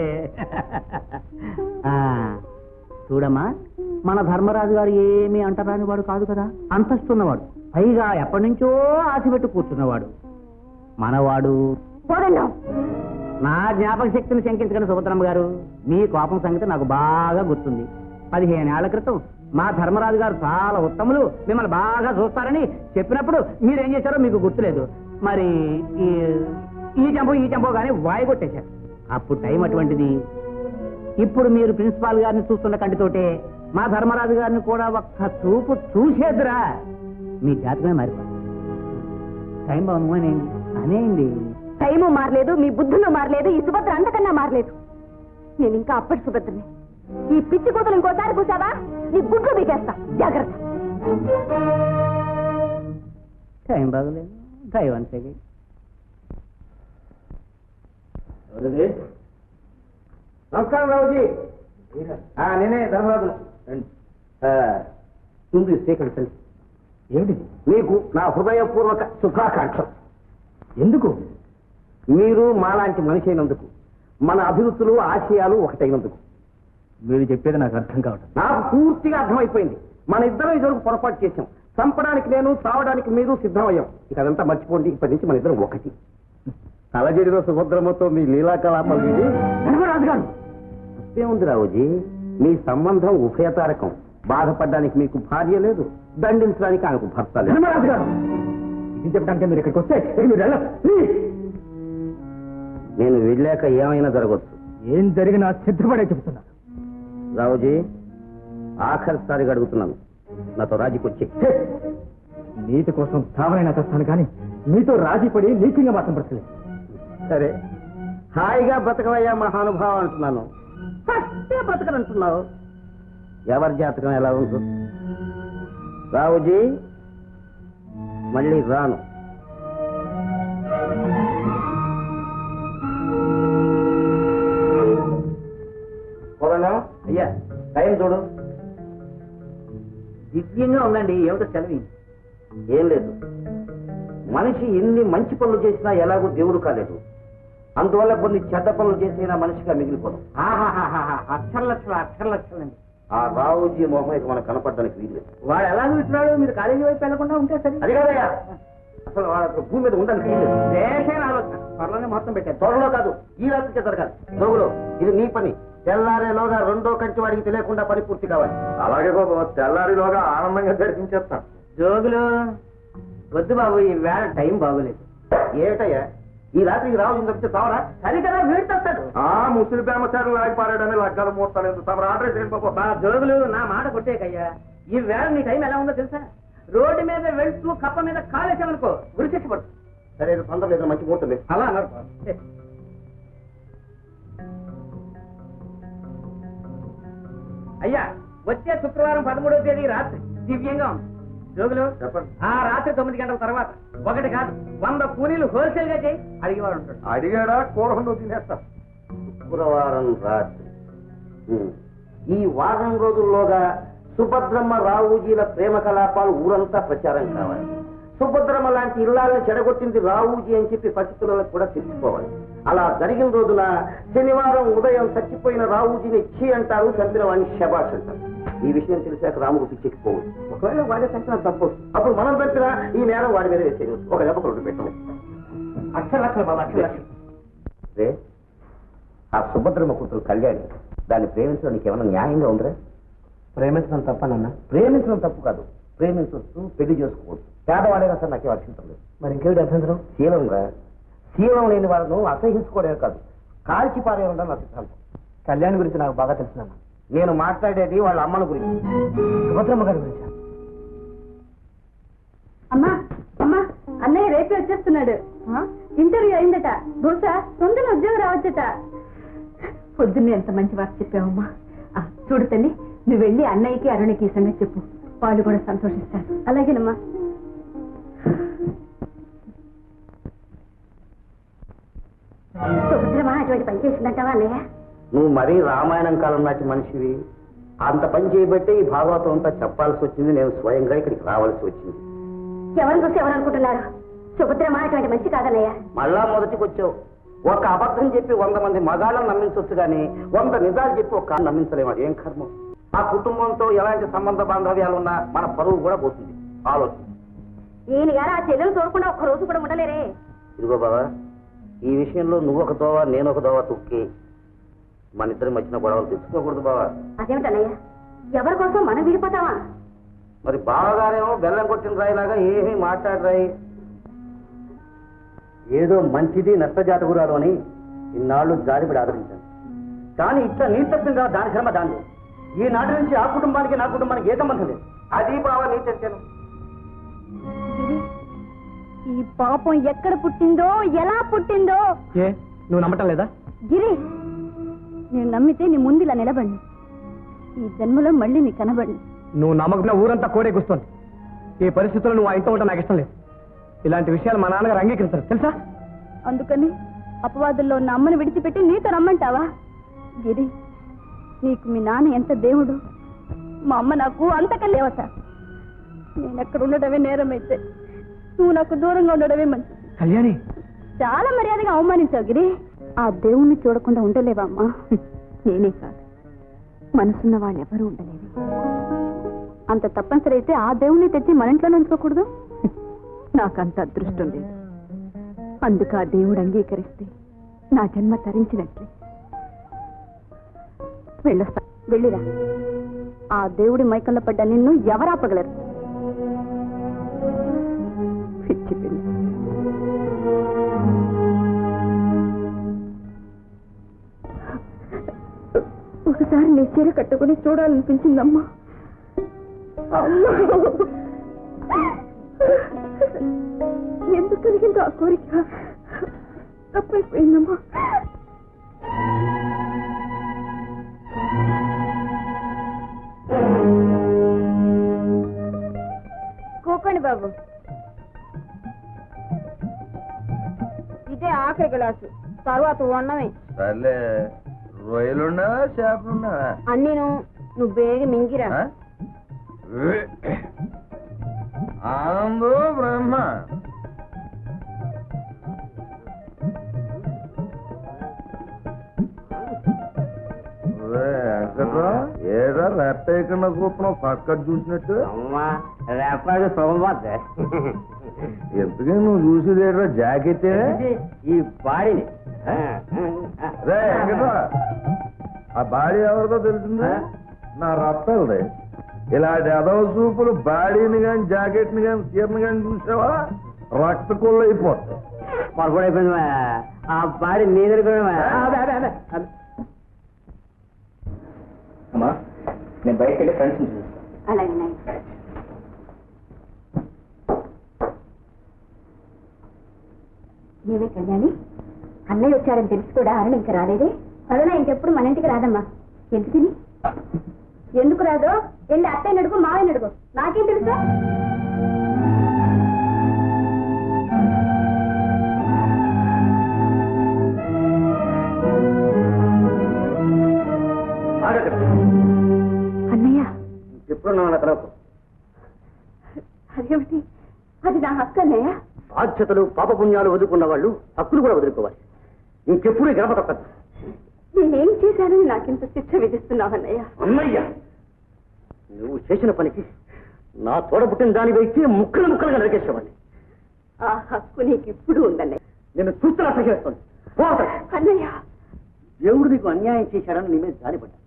చూడమ్మా, మన ధర్మరాజు గారు ఏమీ అంటరాని వాడు కాదు కదా. అంతస్తున్నవాడు, పైగా ఎప్పటి నుంచో ఆశ పెట్టి కూర్చున్నవాడు. మనవాడు. నా జ్ఞాపక శక్తిని శంకించగలను సుభద్రమ్మ గారు. మీ కోపం సంగతి నాకు బాగా గుర్తుంది. 15 ఏళ్ల క్రితం మా ధర్మరాజు గారు చాలా ఉత్తములు, మిమ్మల్ని బాగా చూస్తారని చెప్పినప్పుడు మీరేం చేశారో మీకు గుర్తులేదు. మరి ఈ చెంపో కానీ వాయి కొట్టేశారు. అప్పుడు టైం అటువంటిది. ఇప్పుడు మీరు ప్రిన్సిపాల్ గారిని చూస్తున్న కంటితోటే మా ధర్మరాజు గారిని కూడా ఒక్క చూపు చూసేద్దురా, మీ జాతకమే మారిపోయింది. టైం బాగుంది అనేయండి. టైము మారలేదు, మీ బుద్ధులు మారలేదు, ఈ సుభద్ర అంతకన్నా మారలేదు. నేను ఇంకా అప్పటి సుభద్రని. ఈ పిచ్చి కూతురు ఇంకోసారి కూసావా నీ గుడ్లు బీకేస్తా, జాగ్రత్త. టైం బాగలేదు, టైం అంతే. నమస్కారం రావుజీ. నేనే ధర్మరాజును. ముందు స్వీకరించండి. ఏమిటి? మీకు నా హృదయపూర్వక శుభాకాంక్షలు. ఎందుకు? మీరు మాలాంటి మనిషి అయినందుకు, మన అభివృద్ధులు ఆశయాలు ఒకటైనందుకు. మీరు చెప్పేది నాకు అర్థం కావడం. నాకు పూర్తిగా అర్థమైపోయింది. మన ఇద్దరం ఇదివరకు పొరపాటు చేశాం. చంపడానికి నేను, చావడానికి మీరు సిద్ధమయ్యాం. ఇక అదంతా మర్చిపోండి. ఇప్పటి నుంచి మన ఇద్దరం ఒకటి. అలజడిలో సుభద్రమ్మతో మీ లీలాకలాపాలు ఇది. ధర్మరాజు గారు, తప్పేముంది రావుజీ, మీ సంబంధం ఉభయతారకం. బాధపడడానికి మీకు భార్య లేదు, దండించడానికి ఆమెకు భర్త లేదు. ధర్మరాజు గారు, ఇది చెప్పడానికి మీరు ఇక్కడికి వస్తే మీరు నేను వెళ్ళాక ఏమైనా జరగవచ్చు. ఏం జరిగినా సిద్ధపడే చెబుతున్నాను. రావుజీ, ఆఖరిసారిగా అడుగుతున్నాను, నాతో రాజీకి వచ్చి. నీతి కోసం తావరైనా తెస్తాను కానీ మీతో రాజీ పడి నీచంగా మాత్రం బ్రతకలేదు. సరే, హాయిగా బతకవయ్యా మహానుభావం అంటున్నాను. ఫస్టే బతకనంటున్నావు. ఎవరి జాతకం ఎలా ఉందో. రావుజీ, మళ్ళీ రాను. అయ్యా టైం చూడు. దివ్యంగా ఉందండి. ఏమిటో సెలవు. ఏం లేదు, మనిషి ఎన్ని మంచి పనులు చేసినా ఎలాగో దేవుడు కాలేదు. అందువల్ల కొన్ని చెడ్డ పనులు చేసినా మనిషిగా మిగిలిపోదు. అక్షర లక్షలండి. ఆ రావుజీ మొహం ఇక మనకు కనపడడానికి వీల్లేదు. వాడు ఎలా చూస్తున్నాడు? మీరు కాలేజీ వైపు వెళ్లకుండా ఉంటే సరే. అది కాదయ్యా, అసలు వాడు అసలు భూమి మీద ఉండడానికి వీల్లేదు. దేశం ఆలోచన త్వరలోనే మొత్తం పెట్టారు. త్వరలో కాదు, ఈ రాత్రికి జరగాలి. దొంగలు, ఇది నీ పని. తెల్లారేలోగా రెండో కంటి వాడికి తెలియకుండా పని పూర్తి కావాలి. అలాగే బాబు, తెల్లారిలోగా ఆనందంగా జరిపించేస్తాను. జోగులు వద్దు బాబు, ఈ వేళ టైం బాగోలేదు. ఏటయ్యా, ఈ రాత్రికి రావుజీ తప్పితే తావరా? సరే కదా, వీడితోస్తాడు. ముసలి ప్రేమచారులు లాగిపారాడని లగ్గాలు మూడతాను. ఎందుకు తమ ఆర్డర్ చేయండి బాబు. మా జోగులు, నా మాట కొట్టేకయ్యా. ఈ వేళ నీ టైం ఎలా ఉందో తెలుసా? రోడ్డు మీద వెళ్తూ కప్ప మీద కాలేసామనుకో, గురిశిక్ష పడుతుంది. సరే, తొందర లేదు, మంచి ముహూర్తం లేదు. అలా అన్నారు. అయ్యా, వచ్చే శుక్రవారం 13వ తేదీ రాత్రి దివ్యంగా ఉంది. జోగులు, చెప్పండి. ఆ రాత్రి 9 గంటల తర్వాత ఒకటి కాదు 100 కూలీలు హోల్సేల్ గా చేయి. అడిగేవాడు ఉంటాడు. అడిగాడా కూరలు తినేస్తా. శుక్రవారం రాత్రి. ఈ వారం రోజుల్లోగా సుభద్రమ్మ రావుజీల ప్రేమ కలాపాలు ఊరంతా ప్రచారం కావాలి. సుభద్రమ్మ లాంటి ఇల్లాలను చెడగొట్టింది రావుజీ అని చెప్పి పసిపిల్లలకు కూడా తెలిసిపోవాలి. అలా జరిగిన రోజున శనివారం ఉదయం చచ్చిపోయిన రావుజీని ఛీ అంటారు, చంపిన వాడిని శబాష్ అంటారు. ఈ విషయం తెలిసాక రాముడు పిచ్చెక్కిపోవచ్చు. ఒకవేళ వాడే చంపిన తప్పు, అప్పుడు మనం చంపినా ఈ నేరం వాడి మీద వేసేయవచ్చు. ఒక దెబ్బ రెండు పెట్టాలి. అక్షర లక్షలు బాబా, అక్షర లక్షలు. ఆ సుభద్రమ్మ కూతురు కళ్యాణి, దాన్ని ప్రేమించడం నీకేమైనా న్యాయంగా ఉందిరా? ప్రేమించడం తప్పనన్నా? ప్రేమించడం తప్పు కాదు, ప్రేమించవచ్చు, పెళ్లి చేసుకోవచ్చు. పేదవాడైనా సరే నాకేం అక్షించడం లేదు. మరి ఇంకేమిటి అభ్యంతరం? శీలం రా, శీలం లేని వాళ్ళను అసహించుకోవడమే కాదు, కాల్చి పారేయడం నా సిద్ధాంతం. కళ్యాణ్ గురించి నాకు బాగా తెలుసునన్నా. నేను మాట్లాడేది వాళ్ళ అమ్మల గురించి, సుభద్రమ్మ గారి గురించి. అమ్మా అమ్మా, అన్నయ్య రేపే వచ్చేస్తున్నాడు. ఇంటర్వ్యూ అయిందట, బహుశా తొందరగా ఉద్యోగం రావచ్చట. పొద్దున్నే ఎంత మంచి వార్త చెప్పావమ్మా. చూడు తల్లి, నువ్వు వెళ్ళి అన్నయ్యకి అరుణకి ఈ సంగతి చెప్పు, వాళ్ళు కూడా సంతోషిస్తారు. అలాగేనమ్మా. సుభద్రమా అటువంటి పని చేసిందంటావా అన్నయ్య? నువ్వు మరీ రామాయణం కాలం నాటి మనిషివి. అంత పని చేయబట్టే ఈ భాగవతం అంతా చెప్పాల్సి వచ్చింది. నేను స్వయంగా ఇక్కడికి రావాల్సి వచ్చింది. ఎవరు చూసి ఎవరు అనుకుంటున్నారు? సుభద్రమా అటువంటి మంచి కాదన్నయ్య. మళ్ళా మొదటికి వచ్చావు. ఒక అబద్ధం చెప్పి 100 మంది మగాళ్ళని నమ్మించవచ్చు కానీ 100 నిజాలు చెప్పి ఒక నమ్మించలేము. అది ఏం కర్మం. ఆ కుటుంబంతో ఎలాంటి సంబంధ బాంధవ్యాలు ఉన్నా మన పరువు కూడా పోతుంది. ఆలోచన. ఈయన గారు ఆ చెల్లెలు చూడకుండా ఒక్క రోజు కూడా ఉండలేరే. ఇదిగో బాబా, ఈ విషయంలో నువ్వు ఒక దోవ నేను ఒక దోవ తొక్కి మన ఇద్దరి మధ్యన గొడవలు తెచ్చుకోకూడదు బాబా. అదేమిటన్నయ్య? ఎవరి కోసం మనం విడిపోతావా? మరి బావగారేమో బెల్లం కొట్టిన రాయిలాగా ఏమీ మాట్లాడరాయి. ఏదో మంచిది నష్టజాతకురాలు అని ఇన్నాళ్ళు జారిపడి ఆదరించాను. కానీ ఇట్లా నీతత్వంగా దాని శ్రమ దాన్ని. ఈనాటి నుంచి ఆ కుటుంబానికి నా కుటుంబానికి ఏ సంబంధం లేదు. అది బావ నీతెత్తాను. ఈ పాపం ఎక్కడ పుట్టిందో, ఎలా పుట్టిందో. ఏ నువ్వు నమ్మటం లేదా? గిరి, నేను నమ్మితే నీ ముందు ఇలా నిలబడి, ఈ జన్మలో మళ్ళీ నీ కనబడి. నువ్వు నమ్మకం ఊరంతా కోడేకొస్తుంది. ఈ పరిస్థితుల్లో నువ్వు ఆ ఇంట్లో ఉంటా నాకు ఇష్టం లేదు. ఇలాంటి విషయాలు మా నాన్నగారు అంగీకరిస్తారు తెలుసా? అందుకని అపవాదుల్లో ఉన్న అమ్మను విడిచిపెట్టి నీతో రమ్మంటావా? గిరి, నీకు మీ నాన్న ఎంత దేవుడు, మా అమ్మ నాకు అంతకన్నా దేవత. నేను ఎక్కడ ఉండడమే నేరమైతే నువ్వు నాకు దూరంగా ఉండడమే మంచిది. కళ్యాణి, చాలా మర్యాదగా అవమానించావు గిరి. ఆ దేవుణ్ణి చూడకుండా ఉండలేవా అమ్మా? నేనే కాదు, మనసున్న వాళ్ళు ఎవరూ ఉండలేరు. అంత తప్పనిసరి అయితే ఆ దేవుణ్ణి తెచ్చి మన ఇంట్లో ఉంచుకోకూడదు? నాకంత అదృష్టం లేదు. అందుకు ఆ దేవుడు అంగీకరిస్తే నా జన్మ తరించినట్లే. వెళ్ళొస్తా, వెళ్ళిరా. ఆ దేవుడి మైకంలో పడ్డ నిన్ను ఎవరాపగలరు? పిచ్చి పిల్ల. ఒకసారి నీ చీర కట్టుకుని చూడాలనిపించిందమ్మా. ఎందుకు కలిగిందో ఆ కోరిక? తప్పైపోయిందమ్మా. కూకోండి బాబు, ఇదే ఆఖరి గ్లాసు, తర్వాత ఉన్నమే. సర్లే, రొయ్యలున్నా చేపలున్నా అన్నీ నువ్వు బేగి మింగిరా. ఆనందో బ్రహ్మ. ఏదో రెప్ప ఎక్కడ కూతున్నావు పక్క చూసినట్టు? అమ్మా రేపాడు సోమవారం. ఎందుకే నువ్వు చూసేది ఏదో జాకెట్ ఈ బాడీని. ఆ బాడీ ఎవరిదో తెలిసిందా? నా రత్తాలదే. ఇలాంటి అదవ చూపులు బాడీని కానీ జాకెట్ ని కానీ చీరని కానీ చూసావా రక్త కొళ్ళు అయిపోతాయి. పొరపాటు అయిపోయింది. ఆ బాడీ నీ దగ్గర. అమ్మా, నేను బయటకు వెళ్ళి ఫ్రెండ్స్ చూస్తాను. అలాగే. ఏమే కళ్యాణి, అన్నయ్య వచ్చాడని తెలిసి కూడా అరుణ ఇంకా రాలేదే? అరుణ ఇంకెప్పుడు మన ఇంటికి రాదమ్మా. ఎందుకని? ఎందుకు రాదో వెళ్ళి అత్తయ్య నడుగు, మావయ్య నడుగు, నాకేం తెలుసా? అన్నయ్య, ఎప్పుడు నా తరపు అదేమిటి? అది నా హక్కు అన్నయ్య. బాధ్యతలు పాపపుణ్యాలు వదులుకున్న వాళ్ళు హక్కులు కూడా వదులుకోవాలి. ఇంకెప్పుడు గడప తప్పదు. నేనేం చేశానని నాకింత శిక్ష విధిస్తున్నావు అన్నయ్య? అన్నయ్య, నువ్వు చేసిన పనికి నా తోడ పుట్టిన దాని వైపు ముక్కలు ముక్కలుగా నరికేసేవాడిని. ఆ హక్కు నీకు ఇప్పుడు ఉందన్నయ్య. నేను చూస్తున్నా సహిస్తుంది. అన్నయ్య, దేవుడు నీకు అన్యాయం చేశాడని నీ మీద జాలిపడ్డా.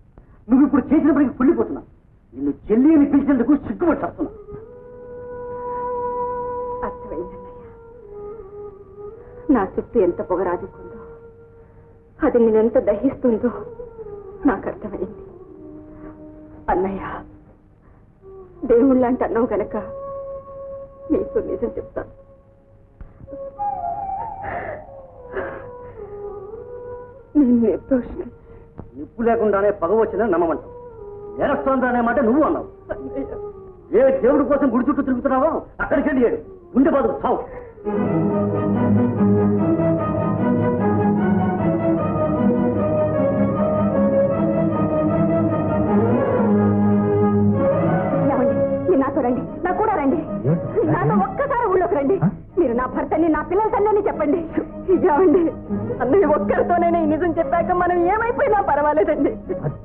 నువ్వు ఇప్పుడు చేసిన పనికి కుళ్ళిపోతున్నావు. నిన్ను చెల్లి అని పిలిచేందుకు సిగ్గుపడి వస్తున్నా. అర్థమైందన్నయ్య. నా చుట్టూ ఎంత పొగరాజుకుందో, అది నేనెంత దహిస్తుందో నాకు అర్థమైంది. అన్నయ్య, దేవుళ్ళంటే అన్నావు కనుక నీతో నిజం చెప్తాను. నేను నిర్దోషిని. నిప్పు లేకుండానే పగ వచ్చిన నమ్మమంటావు. నేరస్తోందా అనే మాట నువ్వు అన్నావు. ఏ దేవుడి కోసం గుడి చుట్టూ తిరుగుతున్నావో అక్కడికి వెళ్ళి ఏడు గుండె బాధలు సావు. నాతో రండి, నా కూడా రండి. నాతో ఒక్కసారి ఊళ్ళోకి రండి. మీరు నా భర్తని, నా పిల్లల తల్లిని చెప్పండి. ఇవ్వండి, అన్నయ్య ఒక్కరితోనే ఈ నిజం చెప్పాక మనం ఏమైపోయినా పర్వాలేదండి.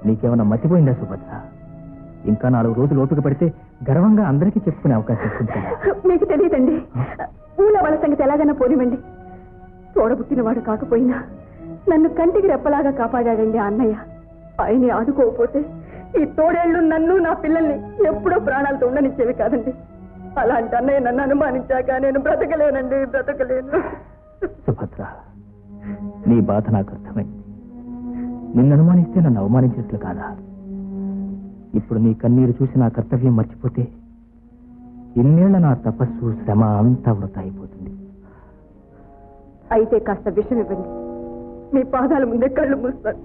నీకేమన్నా మర్చిపోయిందా సుభద్ర? ఇంకా 4 రోజులు ఓపిక పడితే గర్వంగా అందరికీ చెప్పుకునే అవకాశం వస్తుంది కదా. మీకు తెలియదండి. ఊళ్ళో వాళ్ళ సంగతి ఎలాగైనా పోనివ్వండి. తోడబుట్టినవాడు కాకపోయినా నన్ను కంటికి రెప్పలాగా కాపాడాడండి ఆ అన్నయ్య. ఆయన్ని ఆదుకోకపోతే ఈ తోడేళ్లు నన్ను నా పిల్లల్ని ఎప్పుడో ప్రాణాలతో ఉండనిచ్చేవి కాదండి. అలాంటి అన్నయ్య నన్ను అనుమానించాక నేను బ్రతకలేనండి, బ్రతకలేను. సుభద్ర, నీ బాధ నాకు అర్థమైంది. నిన్ను అనుమానిస్తే నన్ను అవమానించినట్లు కాదా? ఇప్పుడు నీ కన్నీరు చూసి నా కర్తవ్యం మర్చిపోతే ఇన్నేళ్ల నా తపస్సు శ్రమ అంతా వృధా అయిపోతుంది. అయితే కాస్త విషయం ఇవ్వండి, మీ పాదాల ముందే కళ్ళు మూస్తాను.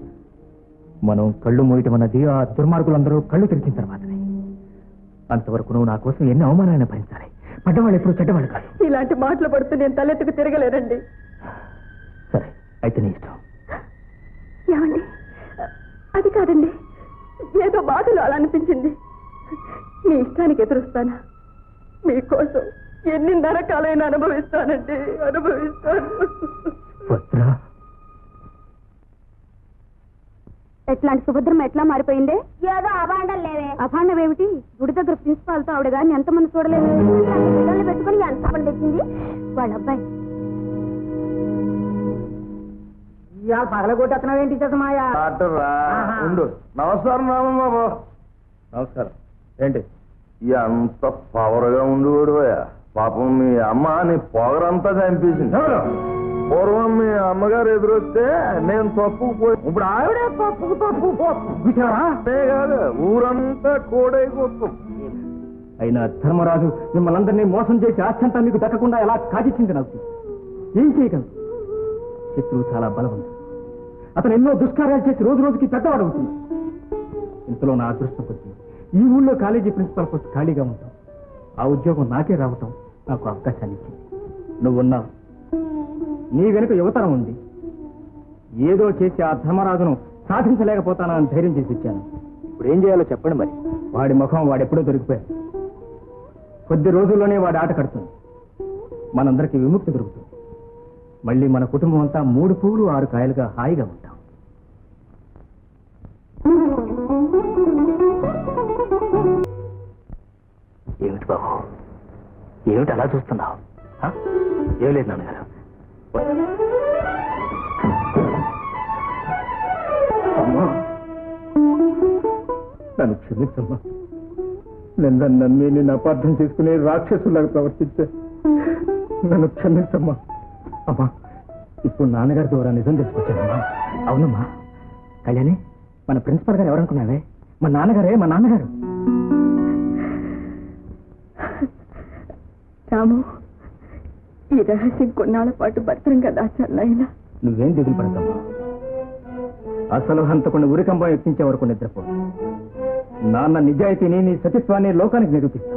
మనం కళ్ళు మూయటం అన్నది ఆ దుర్మార్గులందరూ కళ్ళు తెరిచిన తర్వాతనే. అంతవరకు నువ్వు నా కోసం ఎన్ని అవమానాలను భరించాలి. పడ్డవాళ్ళు ఎప్పుడు చెడ్డవాళ్ళు కాదు. ఇలాంటి మాటలు పడుతూ నేను తలెత్తుకు తిరగలేనండి. సరే, అయితే నీ ఇష్టం. ఏమండి, అది కాదండి, ఏదో బాధలు అలా అనిపించింది. మీ ఇష్టానికి ఎదురుస్తానా? మీకోసం ఎన్ని నరకాలైనా అనుభవిస్తానండి, అనుభవిస్తాను. ఎట్లాంటి సుభద్రమ ఎట్లా మారిపోయిందే? ఏదో అభాండం లేవే. అభాండం ఏమిటి? గుడి దగ్గర ప్రిన్సిపాల్ తో ఆవిడ గారిని ఎంతమంది చూడలేదు. పిల్లల్ని పెట్టుకుని ఎంత పని తెచ్చింది వాళ్ళ అబ్బాయి. పగలగొట్టేస్తున్నావేంటి చదమాయా? నమస్కారం రామబాబు. నమస్కారం. ఏంటి ఎంత పవర్గా ఉండేవాడు పాపం. మీ అమ్మ నీ పొగరంతా చంపేసింది. పూర్వం మీ అమ్మగారు ఎదురొస్తే నేను తప్పుకుపోయి, ఇప్పుడు ఆవిడే తప్పుకుపోతే కాదు ఊరంతా కోడైపోతాం. అయినా ధర్మరాజు మిమ్మల్ని అందరినీ మోసం చేసి ఆశ్చంతా మీకు దక్కకుండా ఎలా కాజిచ్చింది నాకు ఏం చేయగలరు? శత్రువు చాలా బలవంతుడు. అతను ఎన్నో దుష్కార్యాలు చేసి రోజు రోజుకి పెద్దవాడు అవుతుంది. ఇంతలో నా అదృష్టం కొద్ది ఈ ఊళ్ళో కాలేజీ ప్రిన్సిపాల్ పోస్ట్ ఖాళీగా ఉంటాం. ఆ ఉద్యోగం నాకే రావటం నాకు అవకాశాన్ని ఇచ్చింది. నువ్వున్నావు, నీ వెనుక యువతరం ఉంది. ఏదో చేసి ఆ ధర్మరాజును సాధించలేకపోతానని ధైర్యం చేసి ఇచ్చాను. ఇప్పుడు ఏం చేయాలో చెప్పండి మరి. వాడి ముఖం వాడెప్పుడో దొరికిపోయాడు. కొద్ది రోజుల్లోనే వాడి ఆట కడుతుంది. మనందరికీ విముక్తి దొరుకుతుంది. మళ్ళీ మన కుటుంబం అంతా 3 పువ్వులు 6 కాయలుగా హాయిగా ఉంటాం. ఏమిటి బాబు, ఏమిటి అలా చూస్తున్నావు? ఏం లేదు నాన్నగారు. అమ్మా, నన్ను క్షమించమ్మా. నిన్న నమ్మి నేను అపార్థం చేసుకుని రాక్షసులాగా ప్రవర్తించా. నన్ను క్షమించమ్మా. అమ్మా, ఇప్పుడు నాన్నగారి ద్వారా నిజం తెలుసుకొచ్చానమ్మా. అవునమ్మా. కళ్యాణి, మన ప్రిన్సిపల్ గారు ఎవరనుకున్నావే? మా నాన్నగారే, మా నాన్నగారు. రాము, ఈ రహస్యం కొన్నాళ్ల పాటు భద్రంగా దాచాను నాయన. నువ్వేం దిగులు పడతామ్మా. అసలు హంతకుండా ఉరికంబం ఎక్కించే వరకు నిద్రపో. నాన్న నిజాయితీని, నీ సతిత్వాన్ని లోకానికి నిరూపిస్తా.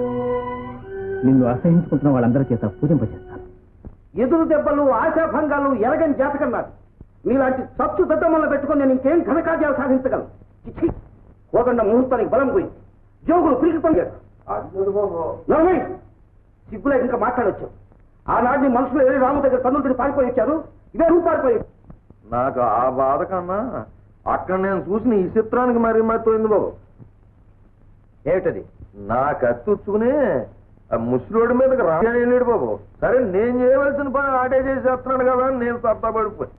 నిన్ను అసహించుకుంటున్న వాళ్ళందరి చేత పూజింపజేస్తాను. ఎదురు దెబ్బలు, ఆశాభంగాలు ఎరగని జాతకన్నారు. మీలాంటి సత్తు దద్దమ్మల్లో పెట్టుకుని నేను ఇంకేం ఘనకార్యాలు సాధించగలను? కోదండ ముహూర్తానికి బలం పోయింది. జోగులు పిలికిపోయాడు. సిగ్గులేదు ఇంకా మాట్లాడొచ్చావు. ఆనాడు నీ మనసులో ఏ రాము దగ్గర తన్నులు తిని పారిపోయి వచ్చారు. ఇదే నువ్వు పారిపోయావు. నాకు ఆ బాధ కన్నా అక్కడ నేను చూసిన ఈ చిత్రానికి మరీ మర్చిపోయింది బాబు. ఏమిటది? నా కత్తుచ్చుకుని ఆ ముసలోడి మీదకి రాలేడు బాబు. సరే, నేను చేయవలసిన పని ఆటే చేసి చేస్తున్నాడు కదా అని నేను సత్తాపడిపోయి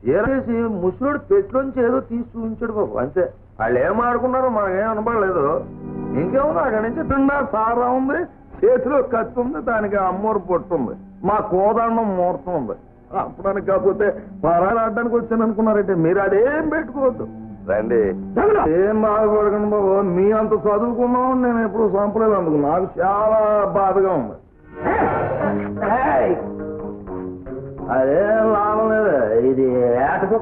చేసి ముసలోడు పెట్లోంచి ఏదో తీసి చూపించాడు బాబు. అంతే. వాళ్ళు ఏం ఆడుకున్నారో మనకేం అనబడలేదు. ఇంకేముంది, అక్కడి నుంచి తిన్నా సారా ఉంది, చేతిలో కత్తి ఉంది, దానికి అమ్మూరు పొట్టుంది, మా కోదండం ముహూర్తం ఉంది. అప్పడానికి కాకపోతే పరాలు ఆడడానికి వచ్చాను అనుకున్నారంటే మీరు అదేం పెట్టుకోవద్దు. రండి, ఏం బాధపడకండి బాబు. మీ అంత చదువుకున్నాం నేను ఎప్పుడు సంపలేదు. అందుకు నాకు చాలా బాధగా ఉంది. అదేం లాభం లేదు. ఇది ఏటకు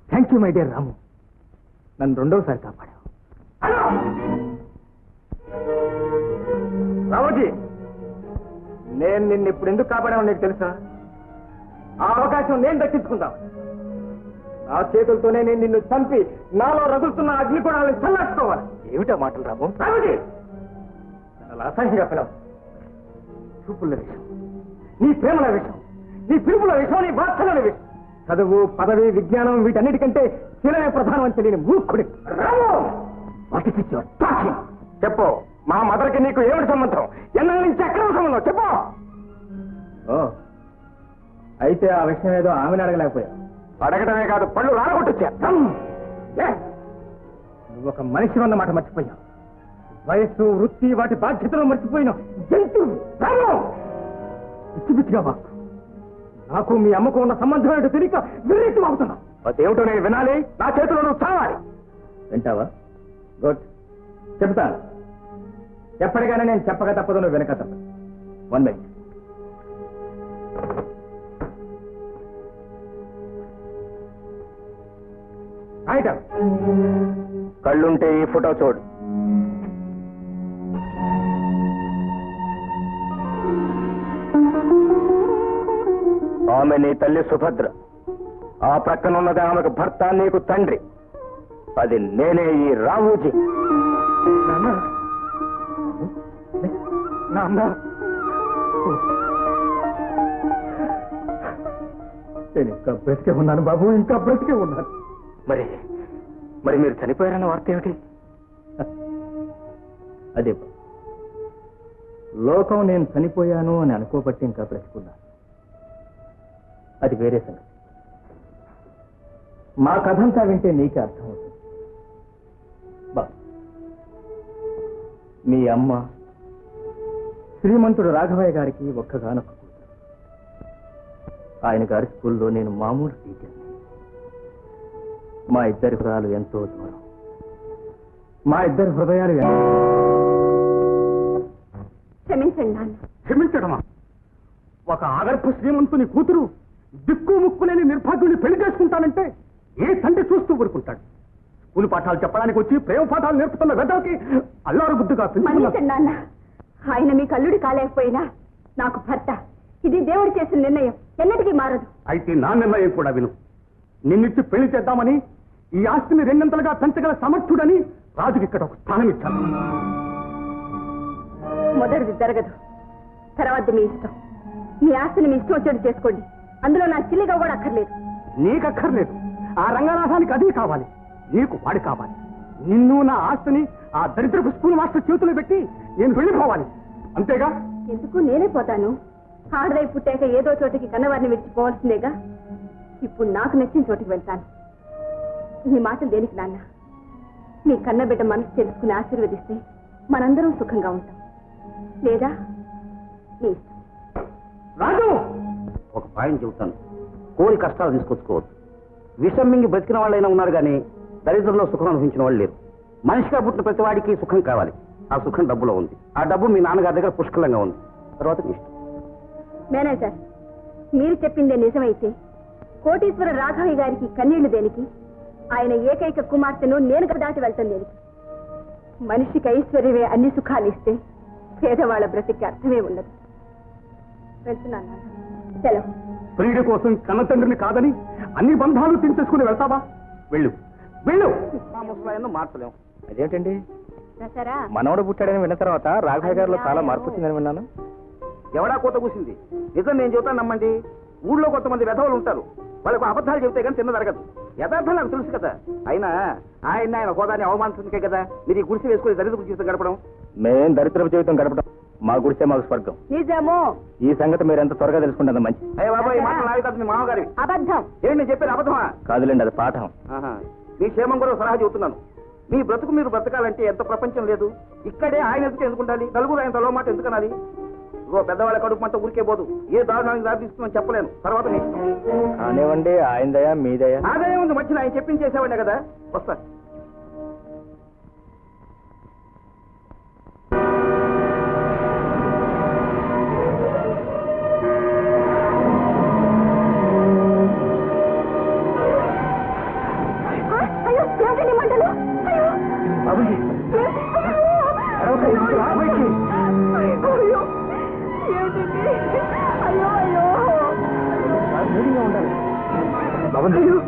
థ్యాంక్ యూ మై డియర్ రాము. నన్ను రెండోసారి కాపాడావు. రామోజీ, నేను నిన్ను ఇప్పుడు ఎందుకు కాపాడావు నీకు తెలుసా? ఆ అవకాశం నేను దక్కించుకుందాం. నా చేతులతోనే నేను నిన్ను చంపి నాలో రగులుతున్న అగ్నిగుణాలను చల్లార్చుకోవాలి. ఏమిటా మాటలు రాము? రామోజీ, చాలా అసహ్యంగా పిలవు. చూపుల విషయం, నీ ప్రేమల విషయం, నీ పిలుపుల విషయం, నీ బాధ్యతల విషయం, చదువు, పదవి, విజ్ఞానం వీటన్నిటికంటే శీలమే ప్రధానం అని తెలియని మూర్ఖుడి. చెప్పు, మా మదర్కి నీకు ఏమిటి సంబంధం? ఎన్నల నుంచి ఎక్కడ సంబంధం చెప్పు. అయితే ఆ విషయం ఏదో ఆమెను అడగలేకపోయా. అడగడమే కాదు, పళ్ళు రాలగొట్టొచ్చా. నువ్వు ఒక మనిషి అన్నమాట మర్చిపోయావు. వయస్సు, వృత్తి, వాటి బాధ్యతలు మర్చిపోయిన జంతువు. పిచ్చిపిచ్చిగా వాకు. నాకు మీ అమ్మకు ఉన్న సంబంధం ఏంటో తెలియక విరేతం అవుతున్నావు. అదేమిటో నేను వినాలి, నా చేతిలో నువ్వు చావాలి. వింటావా? గుడ్, చెప్తాను. ఎప్పటికైనా నేను చెప్పక తప్పదు, నువ్వు వెనక తప్పదు. 1 minute. ఐటమ్, కళ్ళుంటే ఈ ఫోటో చూడు. ఆమె నీ తల్లి సుభద్ర. ఆ ప్రక్కనున్నది ఆమెకు భర్త, నీకు తండ్రి. అది నేనే, ఈ రావూజీ. నేను ఇంకా బ్రతికే ఉన్నాను బాబు, ఇంకా బ్రతికే ఉన్నాను. మరి మరి మీరు చనిపోయారన్న వార్త ఏమిటి? అదే లోకం నేను చనిపోయాను అని అనుకోబట్టి ఇంకా బ్రతికున్నాను. అది వేరే సంగతి. మా కథంతా వింటే నీకే అర్థమవుతుంది. మీ అమ్మ శ్రీమంతుడు రాఘవయ్య గారికి ఒక్కగానొక్క కూతురు. ఆయన గారి స్కూల్లో నేను మామూలు టీచర్. మా ఇద్దరి హృదయాలు ఎంతో దూరం. మా ఇద్దరి హృదయాలు క్షమించండి నాన్న. క్షమించడమా? ఒక ఆగర్భ శ్రీమంతుని కూతురు దిక్కు ముక్కులేని నిర్భాగ్యుని పెళ్లి చేసుకుంటానంటే ఏ తండ్రి చూస్తూ ఊరుకుంటాడు? స్కూలు పాఠాలు చెప్పడానికి వచ్చి ప్రేమ పాఠాలు నేర్పుతున్న వెదవకి అల్లారు బుద్ధిగా మన్నించండి నాన్న. ఆయన మీకు అల్లుడి కాలేకపోయినా నాకు భర్త. ఇది దేవుడు చేసిన నిర్ణయం, ఎన్నటికీ మారదు. అయితే నా నిర్ణయం కూడా విను. నిన్నిచ్చి పెళ్లి చేద్దామని, ఈ ఆస్తిని రెండంతలుగా పెంచగల సమర్థుడని రాజుకి ఇక్కడ ఒక స్థానం ఇచ్చాను. మొదటిది జరగదు, తర్వాత మీ ఇష్టం. మీ ఆస్తిని మీ ఇష్టం వచ్చేది చేసుకోండి. అందులో నా చిల్లిగా కూడా అక్కర్లేదు. నీకక్కర్లేదు. ఆ రంగనాథానికి అది కావాలి, నీకు వాడి కావాలి. నిన్ను, నా ఆస్తిని ఆ దరిద్రపు స్కూల్ మాస్టర్ చేతులు పెట్టి నేను వెళ్ళిపోవాలి, అంతేగా? ఎందుకు? నేనే పోతాను. ఆడదై పుట్టాక ఏదో చోటికి కన్నవారిని విడిచిపోవాల్సిందేగా. ఇప్పుడు నాకు నచ్చిన చోటికి వెళ్తాను. ఈ మాటలు దేనికి నాన్న? మీ కన్నబిడ్డ మనసు తెలుసుకుని ఆశీర్వదిస్తే మనందరం సుఖంగా ఉంటాం. లేదా మీ ఇష్టం. రాజు, ఒక పాయింట్ చెబుతాను. కోరి కష్టాలు తీసుకొచ్చుకోవద్దు. విషం మింగి బ్రతికిన వాళ్ళైనా ఉన్నారు కానీ దరిద్రంలో సుఖం అనుభవించిన వాళ్ళు లేరు. మనిషిగా పుట్టిన ప్రతి వాడికి సుఖం కావాలి. ఆ సుఖం డబ్బులో ఉంది. ఆ డబ్బు మీ నాన్నగారి దగ్గర పుష్కలంగా ఉంది. తర్వాత మీ ఇష్టం. మేనేజర్, మీరు చెప్పిందే నిజమైతే కోటీశ్వర రాఘవయ్య గారికి కన్నీళ్లు దేనికి? ఆయన ఏకైక కుమార్తెను నేను దాటి వెళ్తాను దేనికి? మనిషికి ఐశ్వర్యమే అన్ని సుఖాలు ఇస్తే పేదవాళ్ల బ్రతికి అర్థమే ఉండదు. వెళ్తున్నాను. సెలవు. ప్రియుడి కోసం కన్న తండ్రిని కాదని అన్ని బంధాలు తెంచేసుకుని వెళ్తావా? వెళ్ళు వెళ్ళు. మా ముసలాయన్ని మార్చలేం. అదేంటండి, దసరా మనవడు పుట్టాడని విన్న తర్వాత రాఘవయ్య గారిలో చాలా మార్పు వచ్చిందని విన్నాను. ఎవడా కోత కూసింది? నిజం నేను చెబుతాను, నమ్మండి. ఊళ్ళో కొంతమంది వెధవలు ఉంటారు. వాళ్ళకు అబద్ధాలు చెబితే కానీ తిన్న జరగదు. యథార్థం నాకు తెలుసు కదా. అయినా ఆయన హోదాని అవమానించే కదా మీరు ఈ గుడిసె వేసుకుని దరిద్రపు జీవితం గడపడం. మేం దరిద్రపు జీవితం గడపడం. మా గుడిసే మాకు స్వర్గం. నిజమో? ఈ సంగతి మీరు ఎంత త్వరగా తెలుసుకుంటారు మంచి. అయ్యే బాబా, ఈ మాటలు నావి కాదు, మీ మామగారి. అబద్ధం. ఏంటి నేను చెప్పేది అబద్ధమా? కాదులేండి, అది పాఠం. మీ క్షేమం కూడా సలహా చెబుతున్నాను. మీ బ్రతుకు మీరు బ్రతకాలంటే ఎంత ప్రపంచం లేదు. ఇక్కడే ఆయన ఎందుకు ఎందుకుండాలి? నలుగురు ఆయన తలో మాట ఎందుకనాలి? ఓ పెద్దవాళ్ళ కడుపు మంట ఊరికే పోదు. ఏ దారుణానికి దారి తీసుకుని చెప్పలేను. తర్వాత మీ ఇష్టం. కానివ్వండి, ఆయనదయా మీదయా? ఆదాయం ఉంది మధ్యన. ఆయన చెప్పింది చేసేవాడినే కదా. వస్తా.